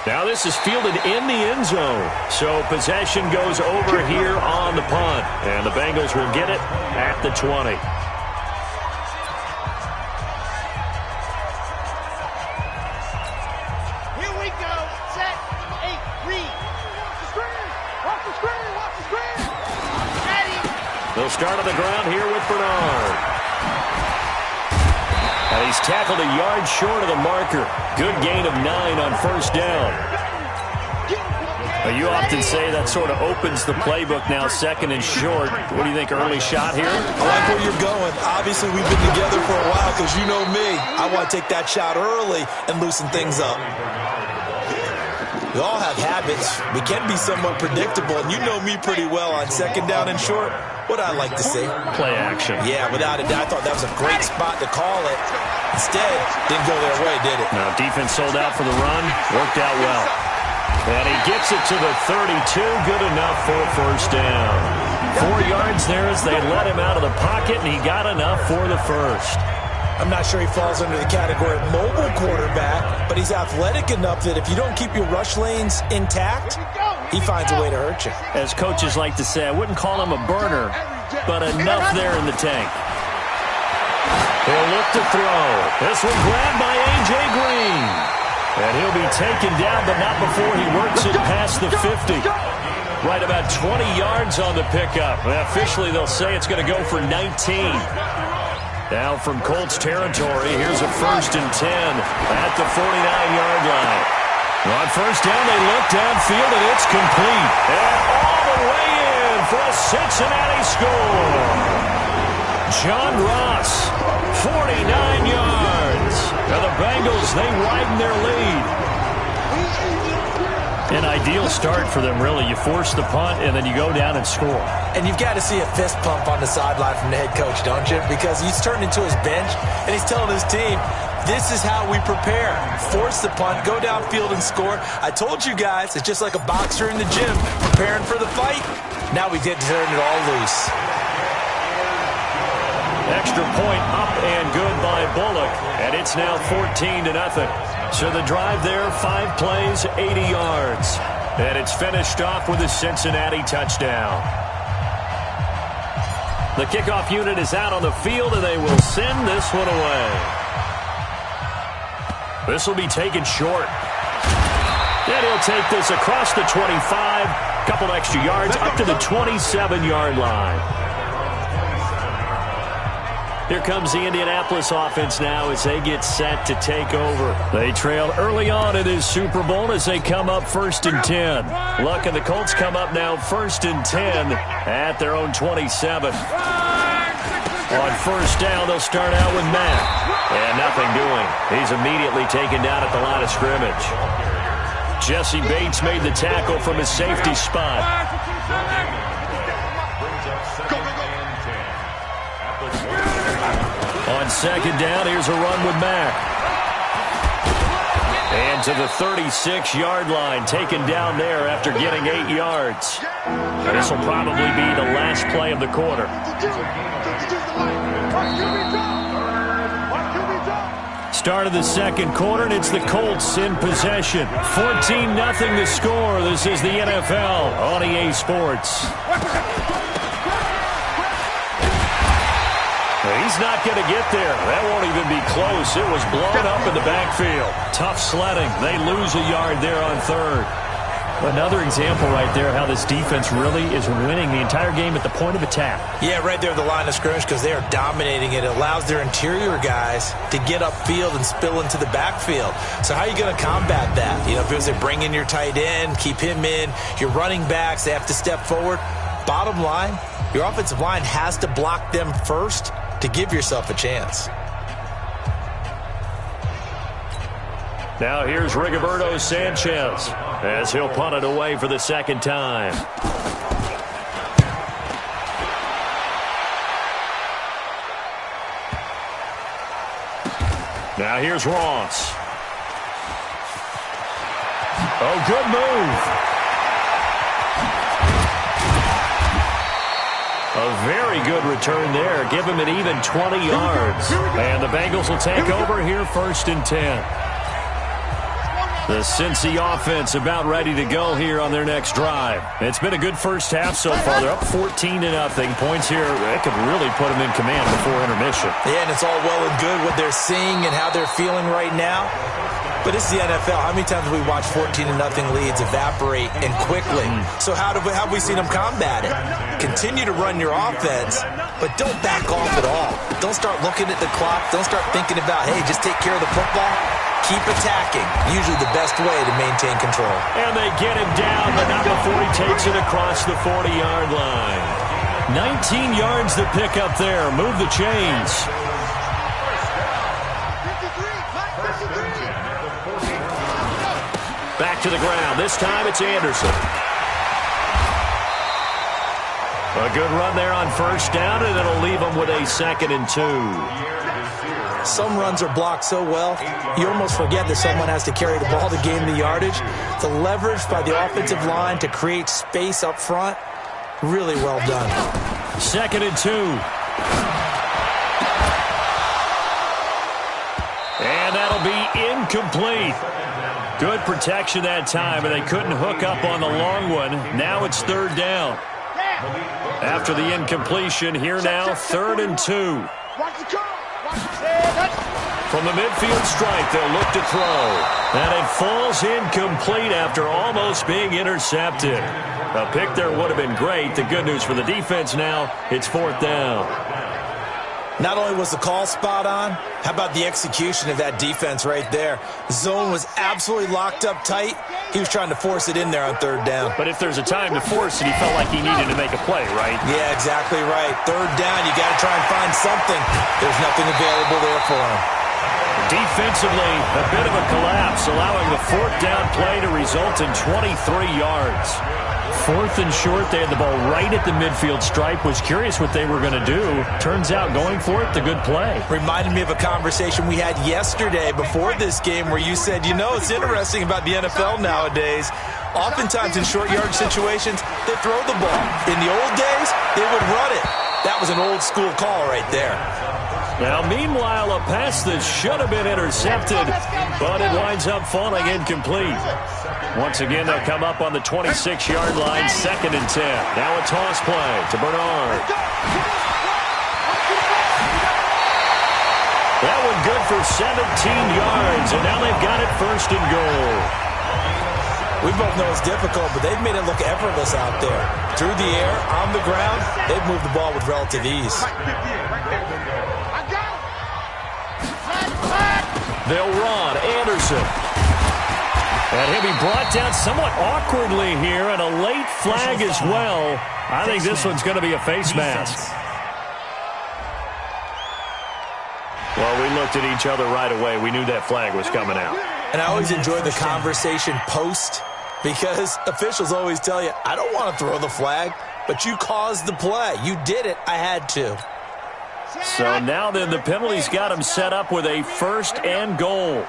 Now this is fielded in the end zone. So possession goes over here on the punt. And the Bengals will get it at the 20. They'll start on the ground here with Bernard. And he's tackled a yard short of the marker. Good gain of 9 on first down. You often say that sort of opens the playbook now, second and short. What do you think, early shot here? I like where you're going. Obviously, we've been together for a while because you know me. I want to take that shot early and loosen things up. We all have habits. We can be somewhat predictable, and you know me pretty well on second down and short. What I like to see. Play action. Yeah, without a doubt. I thought that was a great spot to call it. Instead, didn't go their way, did it? Now, defense sold out for the run. Worked out well. And he gets it to the 32. Good enough for a first down. 4 yards there as they let him out of the pocket, and he got enough for the first. I'm not sure he falls under the category of mobile quarterback, but he's athletic enough that if you don't keep your rush lanes intact, he finds a way to hurt you. As coaches like to say, I wouldn't call him a burner, but enough there in the tank. He'll look to throw. This one grabbed by A.J. Green. And he'll be taken down, but not before he works it past the 50. Right about 20 yards on the pickup. Officially, they'll say it's going to go for 19. Now from Colts territory, here's a 1st and 10 at the 49-yard line. On first down, they look downfield, and it's complete. And all the way in for a Cincinnati score. John Ross, 49 yards. And the Bengals, they widen their lead. An ideal start for them, really. You force the punt, and then you go down and score. And you've got to see a fist pump on the sideline from the head coach, don't you? Because he's turned into his bench, and he's telling his team, this is how we prepare. Force the punt, go downfield and score. I told you guys, it's just like a boxer in the gym, preparing for the fight. Now we get to turn it all loose. Extra point up and good by Bullock, and it's now 14-0. So the drive there, 5 plays, 80 yards. And it's finished off with a Cincinnati touchdown. The kickoff unit is out on the field, and they will send this one away. This will be taken short. And he'll take this across the 25, couple extra yards, up to the 27-yard line. Here comes the Indianapolis offense now as they get set to take over. They trail early on in this Super Bowl as they come up 1st and 10. Luck and the Colts come up now 1st and 10 at their own 27. On first down, they'll start out with Matt. And nothing doing. He's immediately taken down at the line of scrimmage. Jesse Bates made the tackle from his safety spot. On second down, here's a run with Mack. And to the 36-yard line, taken down there after getting 8 yards. This will probably be the last play of the quarter. Start of the second quarter, and it's the Colts in possession. 14-0 the score. This is the NFL on EA Sports. He's not going to get there. That won't even be close. It was blown up in the backfield. Tough sledding. They lose a yard there on third. Another example right there how this defense really is winning the entire game at the point of attack. Yeah, right there at the line of scrimmage because they are dominating it. It allows their interior guys to get upfield and spill into the backfield. So how are you going to combat that? You know, if it was to bring in your tight end, keep him in, your running backs, they have to step forward. Bottom line, your offensive line has to block them first to give yourself a chance. Now here's Rigoberto Sanchez as he'll punt it away for the second time. Now here's Ross. Oh, good move. A very good return there. Give him an even 20 yards. And the Bengals will take over here 1st and 10. The Cincy offense about ready to go here on their next drive. It's been a good first half so far. They're up 14-0. Points here, that could really put them in command before intermission. Yeah, and it's all well and good what they're seeing and how they're feeling right now. But it's the NFL. How many times have we watched 14-0 leads evaporate and quickly? So how have we seen them combat it? Continue to run your offense, but don't back off at all. Don't start looking at the clock. Don't start thinking about, hey, just take care of the football. Keep attacking. Usually the best way to maintain control. And they get him down, but not before he takes it across the 40-yard line. 19 yards to pick up there. Move the chains. Back to the ground. This time it's Anderson. A good run there on first down, and it'll leave them with a 2nd and 2. Some runs are blocked so well, you almost forget that someone has to carry the ball to gain the yardage. The leverage by the offensive line to create space up front, really well done. 2nd and 2. And that'll be incomplete. Good protection that time, and they couldn't hook up on the long one. Now it's 3rd down. After the incompletion, here now, 3rd and 2. From the midfield stripe, they'll look to throw. And it falls incomplete after almost being intercepted. A pick there would have been great. The good news for the defense now, it's 4th down. Not only was the call spot on, how about the execution of that defense right there? Zone was absolutely locked up tight. He was trying to force it in there on 3rd down. But if there's a time to force it, he felt like he needed to make a play, right? Yeah, exactly right. 3rd down, you got to try and find something. There's nothing available there for him. Defensively, a bit of a collapse, allowing the fourth down play to result in 23 yards. Fourth and short, they had the ball right at the midfield stripe. Was curious what they were going to do. Turns out going for it, the good play. Reminded me of a conversation we had yesterday before this game where you said, it's interesting about the NFL nowadays. Oftentimes in short yard situations, they throw the ball. In the old days, they would run it. That was an old school call right there. Now, meanwhile, a pass that should have been intercepted, but it winds up falling incomplete. Once again, they'll come up on the 26-yard line, 2nd and 10. Now a toss play to Bernard. That one good for 17 yards, and now they've got it 1st and goal. We both know it's difficult, but they've made it look effortless out there. Through the air, on the ground, they've moved the ball with relative ease. They'll run. Anderson. And he'll be brought down somewhat awkwardly here, and a late flag as well. I think this one's going to be a face mask. Well, we looked at each other right away. We knew that flag was coming out. And I always enjoy the conversation post, because officials always tell you, I don't want to throw the flag, but you caused the play. You did it. I had to. So now then the penalty's got him set up with a 1st and goal.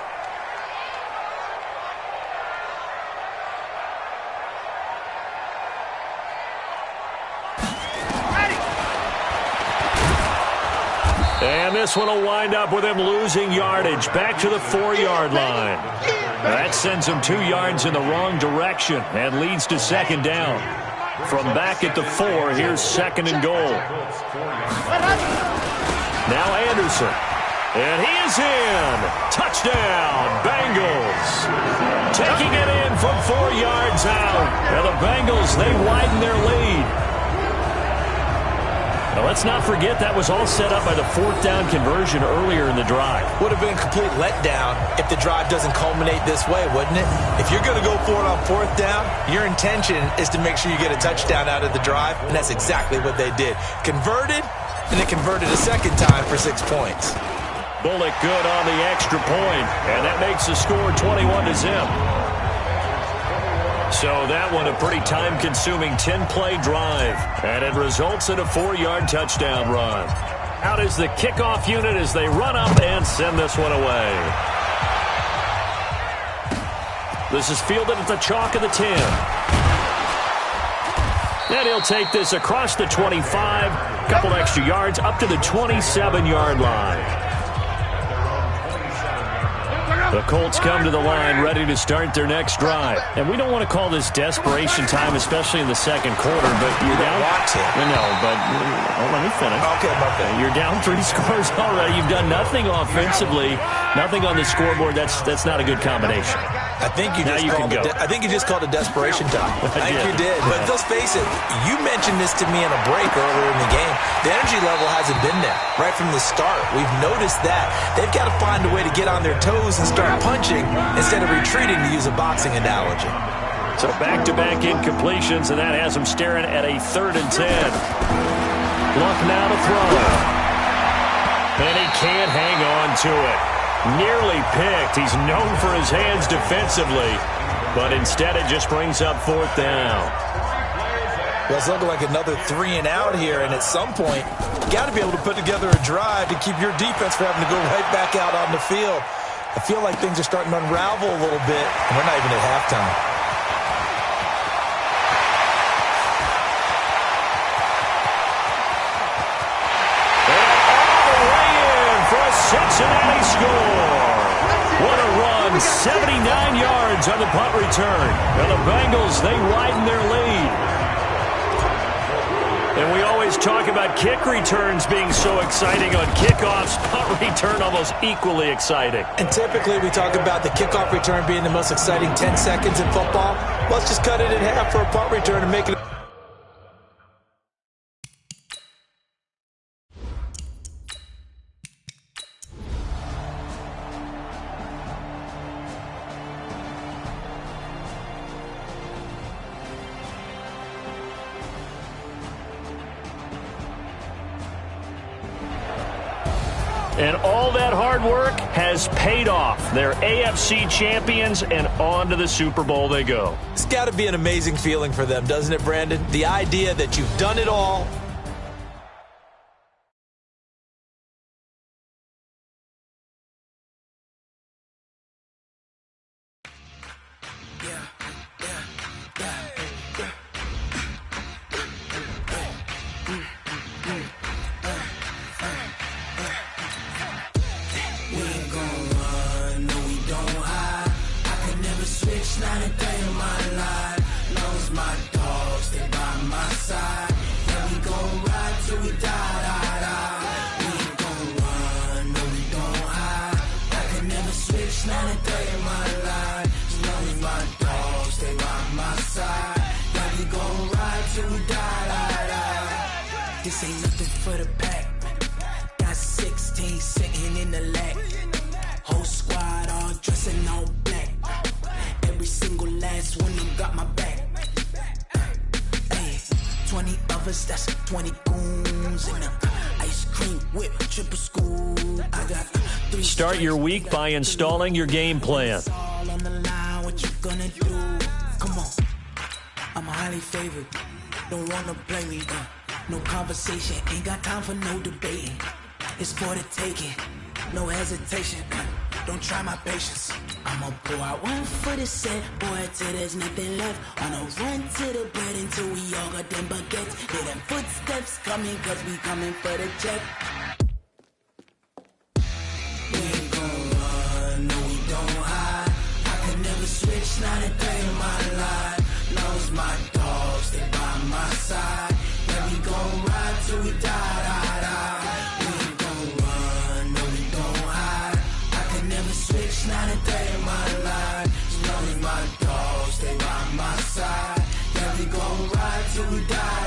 And this one will wind up with him losing yardage back to the 4-yard line. That sends him 2 yards in the wrong direction and leads to 2nd down. From back at the 4, here's 2nd and goal. Now Anderson. And he is in. Touchdown, Bengals. Taking it in from 4 yards out. And the Bengals, they widen their lead. Now, let's not forget that was all set up by the 4th down conversion earlier in the drive. Would have been a complete letdown if the drive doesn't culminate this way, wouldn't it? If you're going to go for it on 4th down, your intention is to make sure you get a touchdown out of the drive, and that's exactly what they did. Converted, and they converted a 2nd time for 6 points. Bullock good on the extra point, and that makes the score 21-0. So that one a pretty time-consuming 10-play drive, and it results in a 4-yard touchdown run. Out is the kickoff unit as they run up and send this one away. This is fielded at the chalk of the 10. And he'll take this across the 25, couple extra yards up to the 27-yard line. The Colts come to the line ready to start their next drive. And we don't want to call this desperation time, especially in the 2nd quarter, but you're down. No, but let me finish. Okay. You're down 3 scores already. You've done nothing offensively, nothing on the scoreboard. That's not a good combination. I think you just called it desperation time. I think you did. But let's face it, you mentioned this to me in a break earlier in the game. The energy level hasn't been there right from the start. We've noticed that. They've got to find a way to get on their toes and start punching instead of retreating, to use a boxing analogy. So back-to-back incompletions, and that has them staring at a 3rd and 10. Luck now to throw. And he can't hang on to it. Nearly picked. He's known for his hands defensively, but instead it just brings up 4th down. Well, it's looking like another 3 and out here, and at some point, you got to be able to put together a drive to keep your defense from having to go right back out on the field. I feel like things are starting to unravel a little bit, and we're not even at halftime. Cincinnati score. What a run. 79 yards on the punt return. And the Bengals, they widen their lead. And we always talk about kick returns being so exciting on kickoffs. Punt return almost equally exciting. And typically we talk about the kickoff return being the most exciting 10 seconds in football. Let's just cut it in half for a punt return and make it And all that hard work has paid off. They're AFC champions, and on to the Super Bowl they go. It's got to be an amazing feeling for them, doesn't it, Brandon? The idea that you've done it all. This ain't nothing for the pack. Got 16 sitting in the lap. Whole squad all dressing all black. Every single last one of them got my back. Hey, 20 of us, that's 20 goons in the ice cream whip, triple scoop. I got 3. Start your week by installing your game plan. All on the line, what you gonna do? Come on, I'm highly favored. Don't wanna play me, no conversation, ain't got time for no debating. It's for the taking, no hesitation. Don't try my patience. I'ma pour out one for the set, boy, till there's nothing left. On a run to the bread until we all got them baguettes. Hear them footsteps coming, cause we coming for the check. We ain't gon' run, no we don't hide. I can never switch, not a day in my life. Knows my dogs, they by my side. Yeah, we gon' ride till we die. We ain't gon' run, no we don't hide. I can never switch, not a day in my life. Knowing my dogs, they by my side. Yeah, we gon' ride till we die.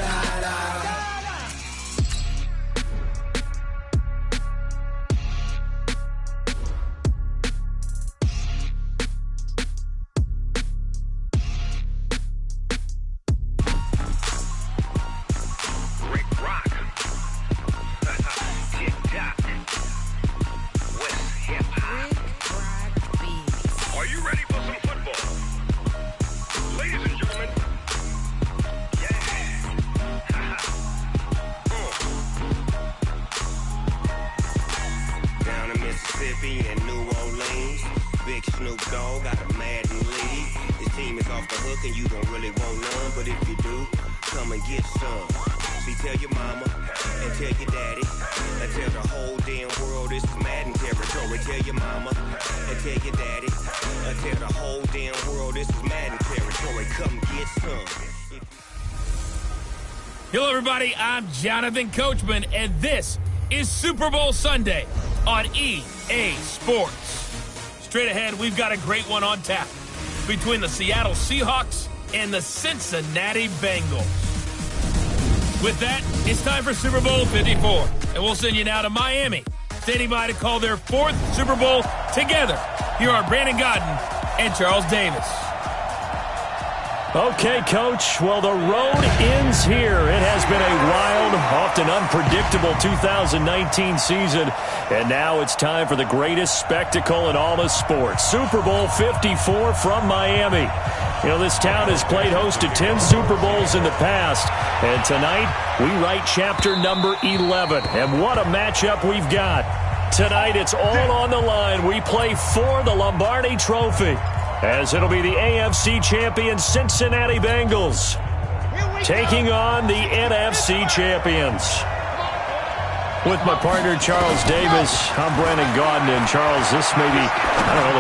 And New Orleans, Big Snoop Dogg got a Madden lead. This team is off the hook and you don't really want none, but if you do, come and get some. See, tell your mama and tell your daddy and tell the whole damn world this is Madden territory. Tell your mama and tell your daddy and tell the whole damn world this is Madden territory. Come get some. Hello, everybody. I'm Jonathan Coachman, and this is Super Bowl Sunday on EA Sports. Straight ahead, we've got a great one on tap between the Seattle Seahawks and the Cincinnati Bengals. With that, it's time for Super Bowl 54, and we'll send you now to Miami, standing by to call their 4th Super Bowl together. Here are Brandon Godden and Charles Davis. Okay, Coach. Well, the road ends here. It has been a wild, often unpredictable 2019 season, and now it's time for the greatest spectacle in all of sports. Super Bowl 54 from Miami. You know, this town has played host to 10 Super Bowls in the past, and tonight we write chapter number 11. And what a matchup we've got. Tonight it's all on the line. We play for the Lombardi Trophy, as it'll be the AFC champion Cincinnati Bengals taking on the NFC champions. With my partner, Charles Davis, I'm Brandon Gaudin. And Charles, this may be,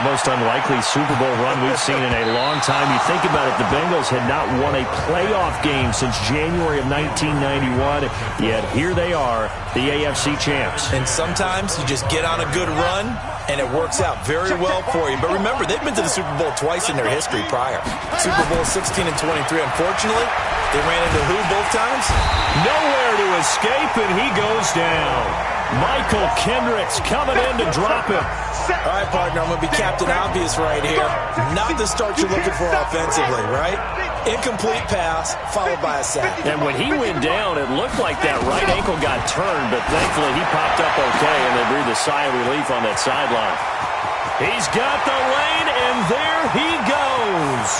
the most unlikely Super Bowl run we've seen in a long time. You think about it, the Bengals had not won a playoff game since January of 1991, yet here they are, the AFC champs. And sometimes you just get on a good run, and it works out very well for you. But remember, they've been to the Super Bowl twice in their history prior. Super Bowl 16 and 23, unfortunately, they ran into who both times? Nowhere to escape, and he goes down. Michael Kendricks coming in to drop him. All right, partner, I'm going to be Captain Obvious right here. Not the start you're looking for offensively, right? Incomplete pass, followed by a sack. And when he went down, it looked like that right ankle got turned, but thankfully he popped up okay, and they breathed a sigh of relief on that sideline. He's got the lane, and there he goes.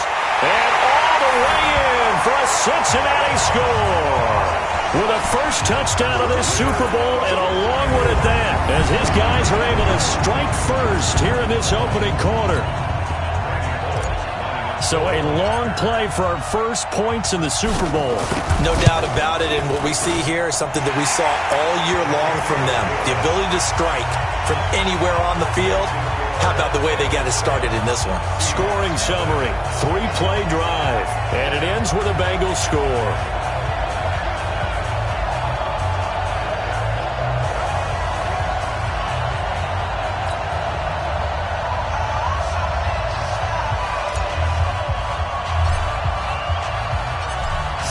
And all the way in for a Cincinnati score. With a first touchdown of this Super Bowl, and a long one at that, as his guys are able to strike first here in this opening quarter. So a long play for our first points in the Super Bowl. No doubt about it, and what we see here is something that we saw all year long from them. The ability to strike from anywhere on the field. How about the way they got it started in this one? Scoring summary, 3-play drive, and it ends with a Bengals score.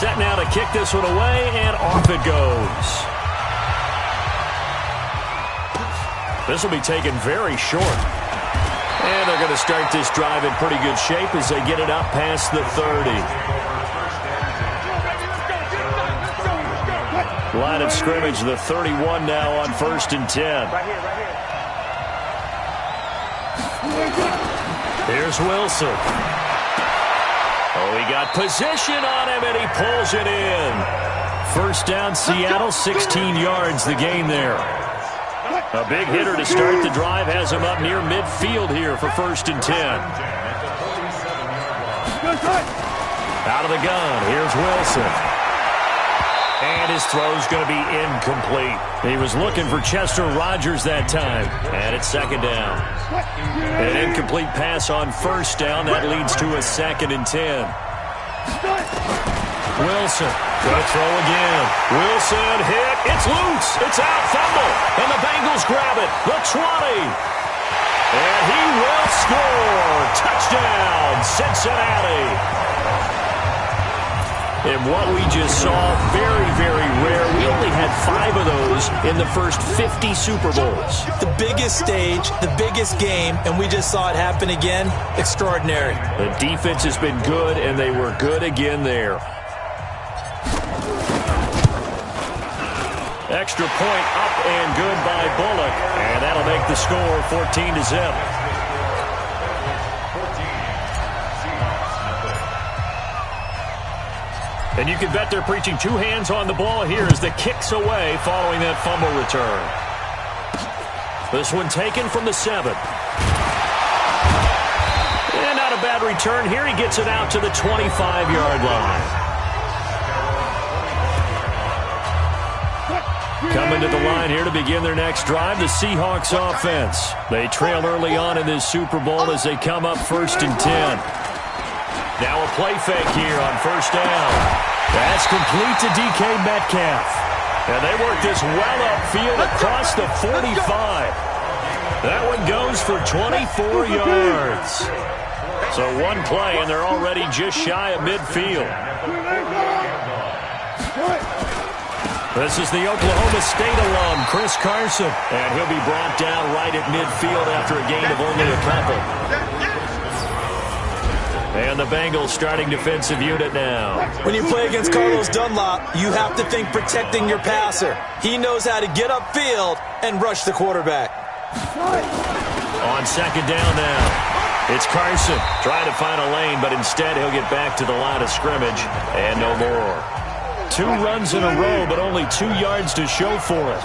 Set now to kick this one away, and off it goes. This will be taken very short. And they're going to start this drive in pretty good shape as they get it up past the 30. Line of scrimmage, the 31 now on 1st and 10. Here's Wilson. Oh, he got position on him, and he pulls it in. First down, Seattle, 16 yards the gain there. A big hitter to start the drive has him up near midfield here for 1st and 10. Out of the gun, here's Wilson. And his throw's going to be incomplete. He was looking for Chester Rogers that time. And it's 2nd down. An incomplete pass on 1st down. That leads to a 2nd and 10. Wilson going to throw again. Wilson hit. It's loose. It's out. Fumble. And the Bengals grab it. The 20. And he will score. Touchdown, Cincinnati. And what we just saw, very, very rare. We only had 5 of those in the first 50 Super Bowls. The biggest stage, the biggest game, and we just saw it happen again. Extraordinary. The defense has been good, and they were good again there. Extra point up and good by Bullock. And that'll make the score 14-0. And you can bet they're preaching 2 hands on the ball here as the kick's away following that fumble return. This one taken from the 7. And not a bad return here. He gets it out to the 25-yard line. Coming to the line here to begin their next drive, the Seahawks offense. They trail early on in this Super Bowl as they come up 1st and 10. Now a play fake here on 1st down. That's complete to DK Metcalf. And they work this well upfield across the 45. That one goes for 24 yards. So one play, and they're already just shy of midfield. This is the Oklahoma State alum, Chris Carson. And he'll be brought down right at midfield after a gain of only a couple. And the Bengals starting defensive unit now. When you play against Carlos Dunlap, you have to think protecting your passer. He knows how to get upfield and rush the quarterback. On 2nd down now, it's Carson trying to find a lane, but instead he'll get back to the line of scrimmage and no more. 2 runs in a row, but only 2 yards to show for it.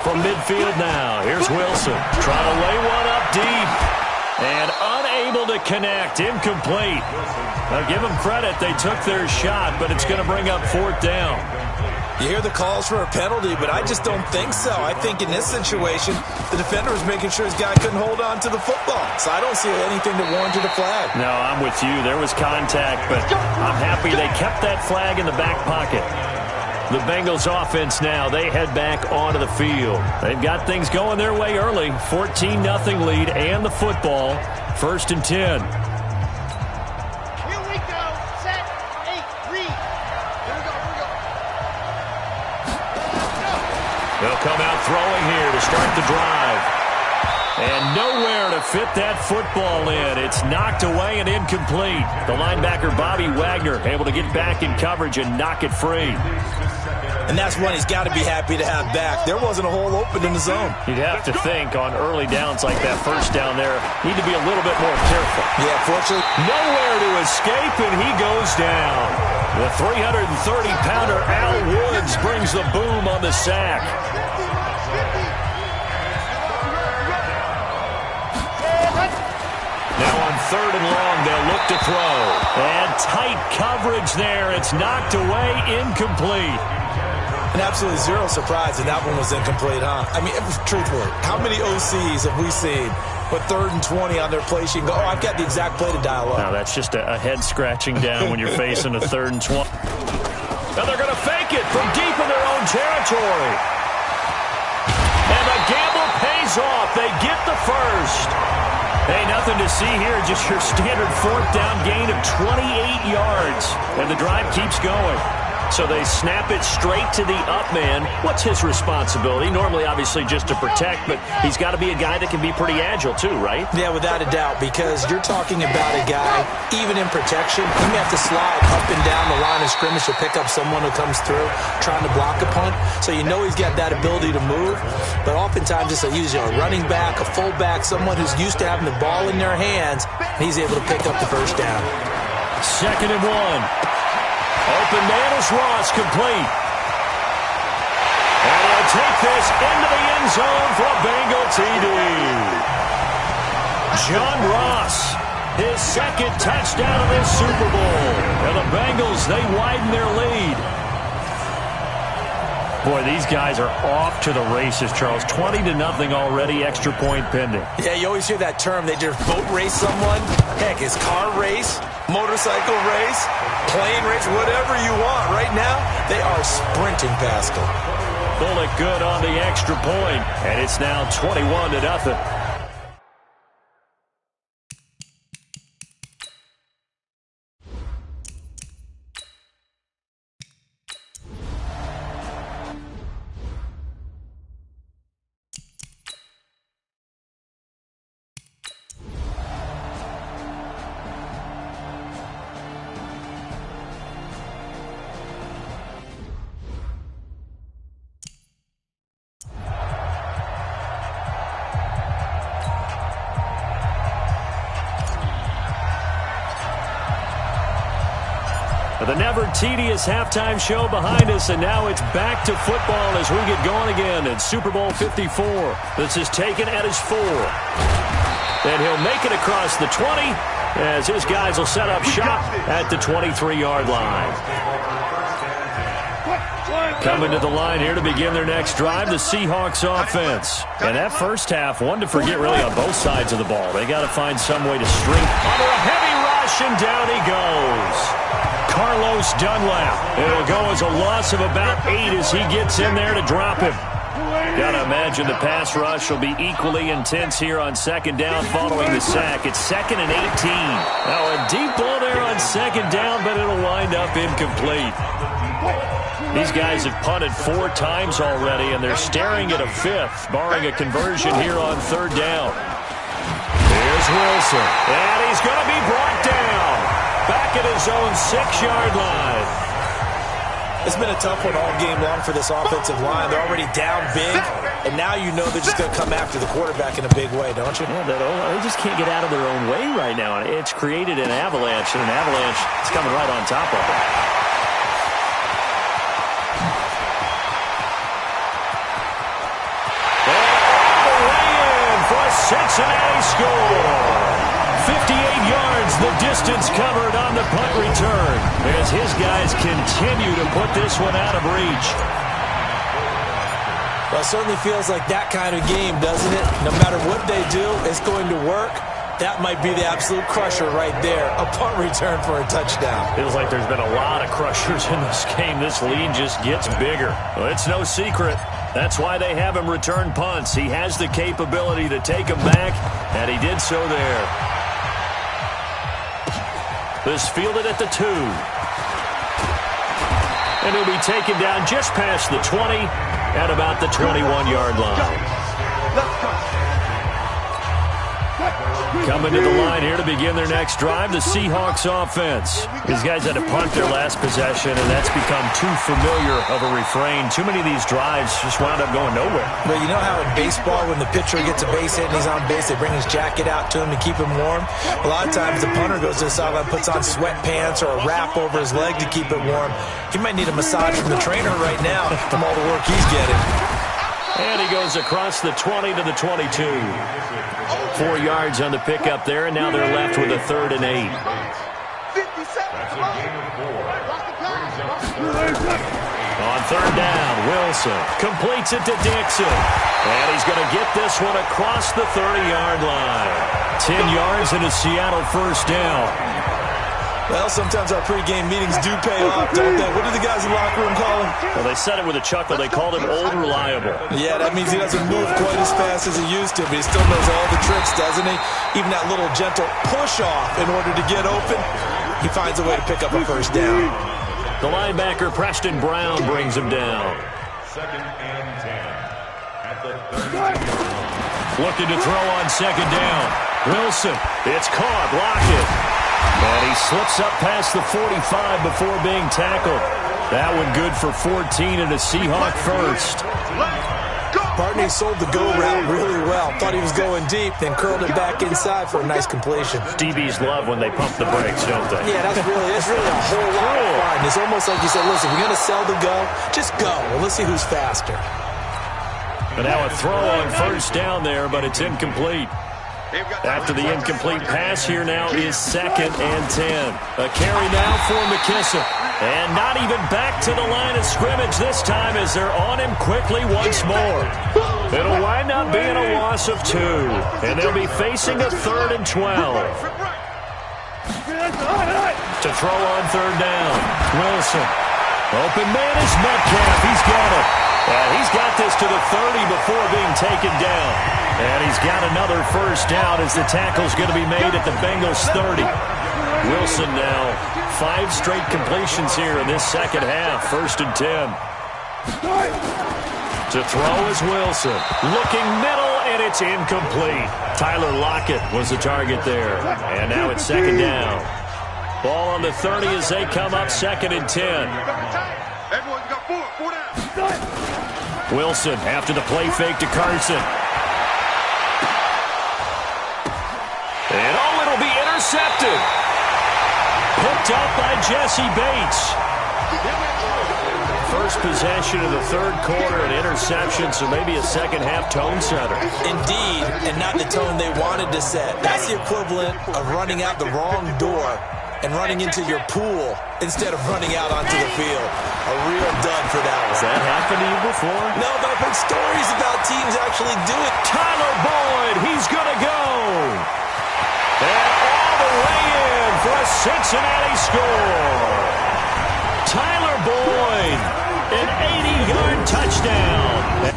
From midfield now, here's Wilson trying to lay one up deep. And unable to connect. Incomplete. Now give them credit. They took their shot, but it's going to bring up 4th down. You hear the calls for a penalty, but I just don't think so. I think in this situation, the defender was making sure his guy couldn't hold on to the football. So I don't see anything that warranted a flag. No, I'm with you. There was contact, but I'm happy they kept that flag in the back pocket. The Bengals offense now, they head back onto the field. They've got things going their way early. 14-0 lead and the football. 1st and 10. Here we go. Set. 8. Read. Here we go. They'll come out throwing here to start the drive. And nowhere to fit that football in. It's knocked away and incomplete. The linebacker, Bobby Wagner, able to get back in coverage and knock it free. And that's one he's got to be happy to have back. There wasn't a hole open in the zone. You'd have to think on early downs like that first down there, need to be a little bit more careful. Yeah, fortunately. Nowhere to escape, and he goes down. The 330-pounder Al Woods brings the boom on the sack. Now on 3rd and long, they'll look to throw. And tight coverage there. It's knocked away, incomplete. And absolutely zero surprise that one was incomplete, huh? I mean, truthfully, how many OCs have we seen with 3rd and 20 on their play sheet and go, oh, I've got the exact play to dial up? No, that's just a head scratching down when you're facing a 3rd and 20. Now they're going to fake it from deep in their own territory. And the gamble pays off. They get the first. Hey, nothing to see here, just your standard 4th down gain of 28 yards. And the drive keeps going. So they snap it straight to the up man. What's his responsibility? Normally, obviously, just to protect, but he's got to be a guy that can be pretty agile too, right? Yeah, without a doubt, because you're talking about a guy, even in protection, he may have to slide up and down the line of scrimmage to pick up someone who comes through trying to block a punt. So you know he's got that ability to move, but oftentimes it's usually a running back, a fullback, someone who's used to having the ball in their hands, and he's able to pick up the first down. 2nd and 1. Open man is Ross, complete. And he'll take this into the end zone for a Bengal TD. John Ross, his 2nd touchdown of this Super Bowl. And the Bengals, they widen their lead. Boy, these guys are off to the races, Charles. 20-0 already, extra point pending. Yeah, you always hear that term. They just boat race someone. Heck, it's car race, motorcycle race, plane race, whatever you want. Right now, they are sprinting past them. Bullock good on the extra point, and it's now 21-0. The never tedious halftime show behind us, and now it's back to football as we get going again in Super Bowl 54. This is taken at his 4. And he'll make it across the 20 as his guys will set up shop at the 23-yard line. Coming to the line here to begin their next drive, the Seahawks offense. And that first half, one to forget really on both sides of the ball. They got to find some way to string under a heavy rush, and down he goes. Carlos Dunlap. It'll go as a loss of about 8 as he gets in there to drop him. Got to imagine the pass rush will be equally intense here on 2nd down following the sack. It's 2nd and 18. Now a deep ball there on 2nd down, but it'll wind up incomplete. These guys have punted 4 times already, and they're staring at a 5th, barring a conversion here on 3rd down. Here's Wilson, and he's going to be brought down. Back at his own 6-yard line. It's been a tough one all game long for this offensive line. They're already down big, and now you know they're just going to come after the quarterback in a big way, don't you? Yeah, they just can't get out of their own way right now. It's created an avalanche, and an avalanche is coming right on top of them. For a Cincinnati score. 58 yards, the distance covered on the punt return as his guys continue to put this one out of reach. Well, it certainly feels like that kind of game, doesn't it? No matter what they do, it's going to work. That might be the absolute crusher right there, a punt return for a touchdown. Feels like there's been a lot of crushers in this game. This lead just gets bigger. Well, it's no secret. That's why they have him return punts. He has the capability to take them back, and he did so there. This fielded at the 2. And he'll be taken down just past the 20 at about the 21-yard line. Coming to the line here to begin their next drive, the Seahawks offense. These guys had to punt their last possession, and that's become too familiar of a refrain. Too many of these drives just wound up going nowhere. But you know how in baseball, when the pitcher gets a base hit and he's on base, they bring his jacket out to him to keep him warm? A lot of times the punter goes to the sideline, puts on sweatpants or a wrap over his leg to keep it warm. He might need a massage from the trainer right now from all the work he's getting. And he goes across the 20 to the 22. 4 yards on the pickup there, and now they're left with a 3rd and 8. On 3rd down, Wilson completes it to Dixon. And he's going to get this one across the 30-yard line. 10 yards and a Seattle first down. Well, sometimes our pregame meetings do pay off, don't they? What do the guys in the locker room call him? Well, they said it with a chuckle. They called him Old Reliable. Yeah, that means he doesn't move quite as fast as he used to, but he still knows all the tricks, doesn't he? Even that little gentle push-off in order to get open, he finds a way to pick up a first down. The linebacker, Preston Brown, brings him down. 2nd and 10 at the 30. Looking to throw on 2nd down. Wilson, it's caught, Lockett. And he slips up past the 45 before being tackled. That one good for 14 and a Seahawk first. Partney sold the go route really well. Thought he was going deep, then curled it back inside for a nice completion. DBs love when they pump the brakes, don't they? Yeah, that's really a whole lot of fun. It's almost like you said, listen, if you're going to sell the go, just go. Well, let's see who's faster. And now a throw on 1st down there, but it's incomplete. After the incomplete pass, here now is 2nd and 10. A carry now for McKissick. And not even back to the line of scrimmage this time as they're on him quickly once more. It'll wind up being a loss of 2. And they'll be facing a 3rd and 12. To throw on 3rd down, Wilson. Open man is Metcalf. He's got it. And he's got this to the 30 before being taken down. And he's got another first down as the tackle's going to be made at the Bengals 30. Wilson now 5 straight completions here in this second half. 1st and 10. To throw is Wilson. Looking middle, and it's incomplete. Tyler Lockett was the target there. And now it's 2nd down. Ball on the 30 as they come up 2nd and 10. Everyone's got 4 down. Wilson after the play fake to Carson. And it'll be intercepted. Picked up by Jesse Bates. First possession of the 3rd quarter, an interception, so maybe a second-half tone setter. Indeed, and not the tone they wanted to set. That's the equivalent of running out the wrong door and running into your pool instead of running out onto the field. A real dud for that one. Has that happened to you before? No, but I've heard stories about teams actually do it. Tyler Boyd, he's going to go. And all the way in for a Cincinnati score. Tyler Boyd, an 80-yard touchdown.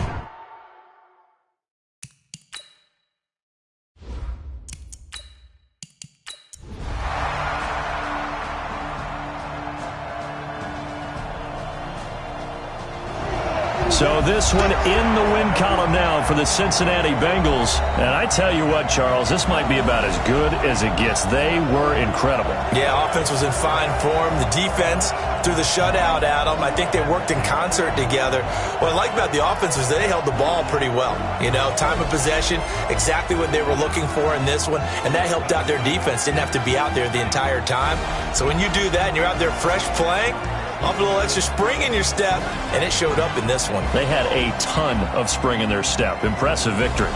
So this one in the win column now for the Cincinnati Bengals. And I tell you what, Charles, this might be about as good as it gets. They were incredible. Yeah, offense was in fine form. The defense threw the shutout at them. I think they worked in concert together. What I like about the offense was they held the ball pretty well. You know, time of possession, exactly what they were looking for in this one. And that helped out their defense. Didn't have to be out there the entire time. So when you do that and you're out there fresh playing, up a little extra spring in your step, and it showed up in this one. They had a ton of spring in their step. Impressive victory.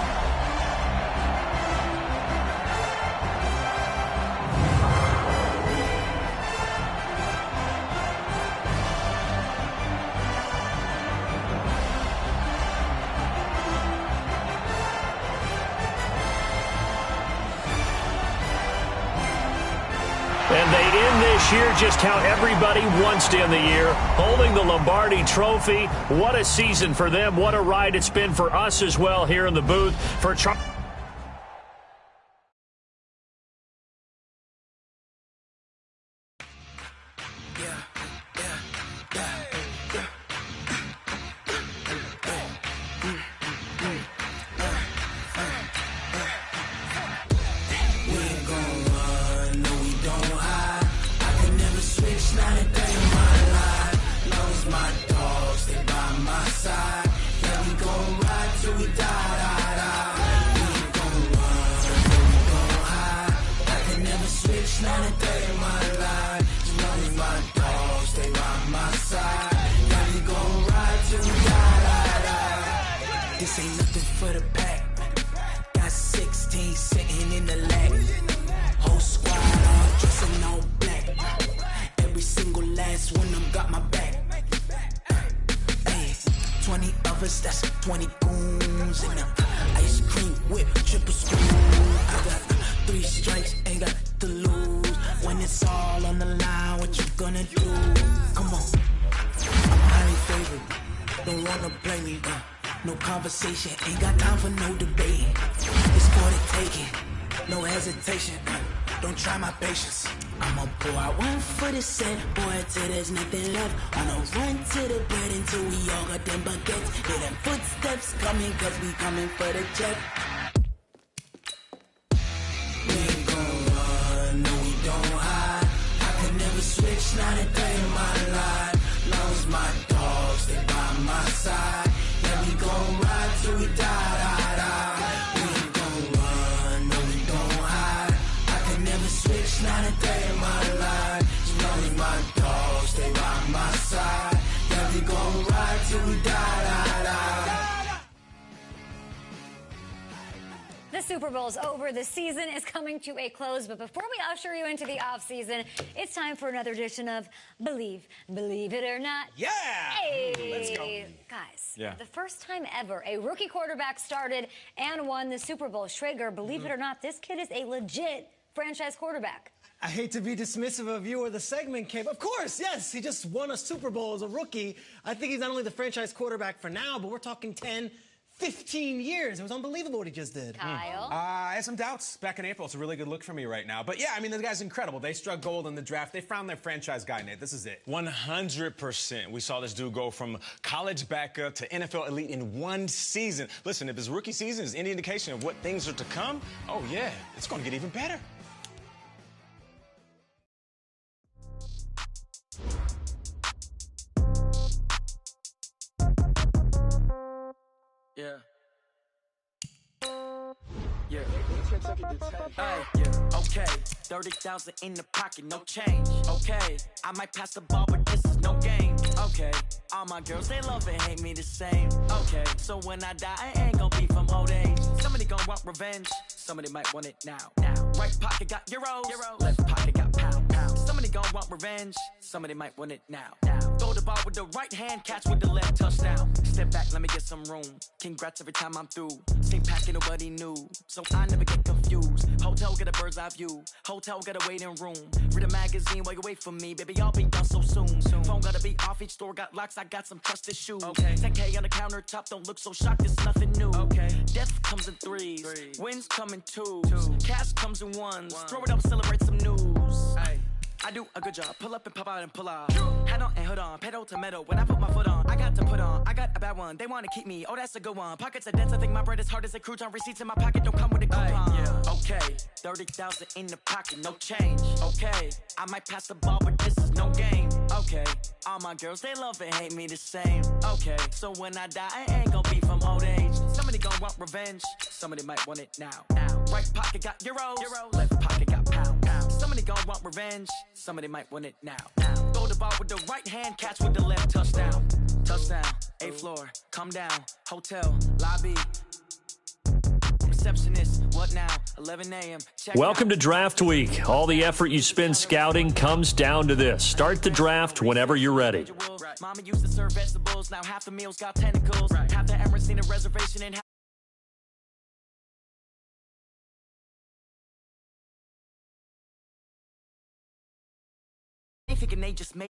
And they end this year just how everybody wants to end the year, holding the Lombardi Trophy. What a season for them. What a ride it's been for us as well here in the booth. For This ain't nothing for the pack. Got 16 sitting in the lap. Whole squad all dressing all black. Every single last one of them got my back. Hey, 20 of us, that's 20 goons. And the ice cream whip, triple spoon. I got 3 strikes, ain't got to lose. When it's all on the line, what you gonna do? Come on, I'm highly favored. Don't wanna play me, no conversation, ain't got time for no debate. It's for the taking, no hesitation. Don't try my patience. I'ma pour out one for the set, boy, till there's nothing left. On a run to the bread until we all got them baguettes. Hear them footsteps coming, cause we coming for the jet. We ain't gon' run, no we don't hide. I could never switch, not a day in my life. Long as my dogs, they by my side. Yeah, we gon' ride till we die, die, die. We ain't gon' run, no we don't hide. I could never switch, not a day in my life. As long as my dogs, they by my side. Yeah, we gon' ride till we die, die, die. The Super Bowl's over. The season is coming to a close. But before we usher you into the offseason, it's time for another edition of Believe It or Not. Yeah! Hey! Let's go. Guys, Yeah. the first time ever a rookie quarterback started and won the Super Bowl. Schrager, believe it or not, this kid is a legit franchise quarterback. I hate to be dismissive of you or the segment, Kate. Of course, yes, he just won a Super Bowl as a rookie. I think he's not only the franchise quarterback for now, but we're talking 10, 15 years. It was unbelievable what he just did. Kyle? I had some doubts back in April. It's a really good look for me right now. But yeah, I mean, the guy's incredible. They struck gold in the draft. They found their franchise guy, Nate. This is it. 100%. We saw this dude go from college backup to NFL elite in one season. Listen, if his rookie season is any indication of what things are to come, oh yeah, it's going to get even better. Yeah. Yeah. Hey, yeah. Okay. 30,000 in the pocket, no change. Okay. I might pass the ball, but this is no game. Okay. All my girls, they love and hate me the same. Okay. So when I die, I ain't gonna be from old age. Somebody gonna want revenge. Somebody might want it now. Right pocket got euros. Left pocket got pound. Somebody gonna want revenge. Somebody might want it now. Throw the ball with the right hand, catch with the left, touchdown. Step back, let me get some room. Congrats every time I'm through. Same packet, nobody knew, so I never get confused. Hotel get a bird's eye view. Hotel get a waiting room. Read a magazine while you wait for me, baby. I'll be done so soon. Phone gotta be off. Each store got locks. I got some trusted shoes. 10K on the countertop. Don't look so shocked. It's nothing new. Death comes in threes. Wins come in twos. Cash comes in ones. Throw it up, celebrate some news. I do a good job. Pull up and pop out and pull out. Hat on and hood on. Pedal to metal. When I put my foot on, I got to put on. I got a bad one. They want to keep me. Oh, that's a good one. Pockets are dense. I think my bread is hard as a crouton. Receipts in my pocket don't come with a coupon. Okay. 30,000 in the pocket. No change. Okay. I might pass the ball, but this is no game. Okay. All my girls, they love and hate me the same. Okay. So when I die, I ain't gonna be from old age. Somebody gonna want revenge. Somebody might want it now. Right pocket got euros. Left pocket got pound. Somebody gonna want revenge. Somebody might want it now. Throw the ball with the right hand, catch with the left, touchdown. Touchdown, 8th floor, come down, hotel, lobby. Receptionist, what now? 11 a.m. Welcome to Draft Week. All the effort you spend scouting comes down to this. Start the draft whenever you're ready. Mama used to serve vegetables, now half the meals got tentacles. Half the Emirates need a reservation and thinking they just make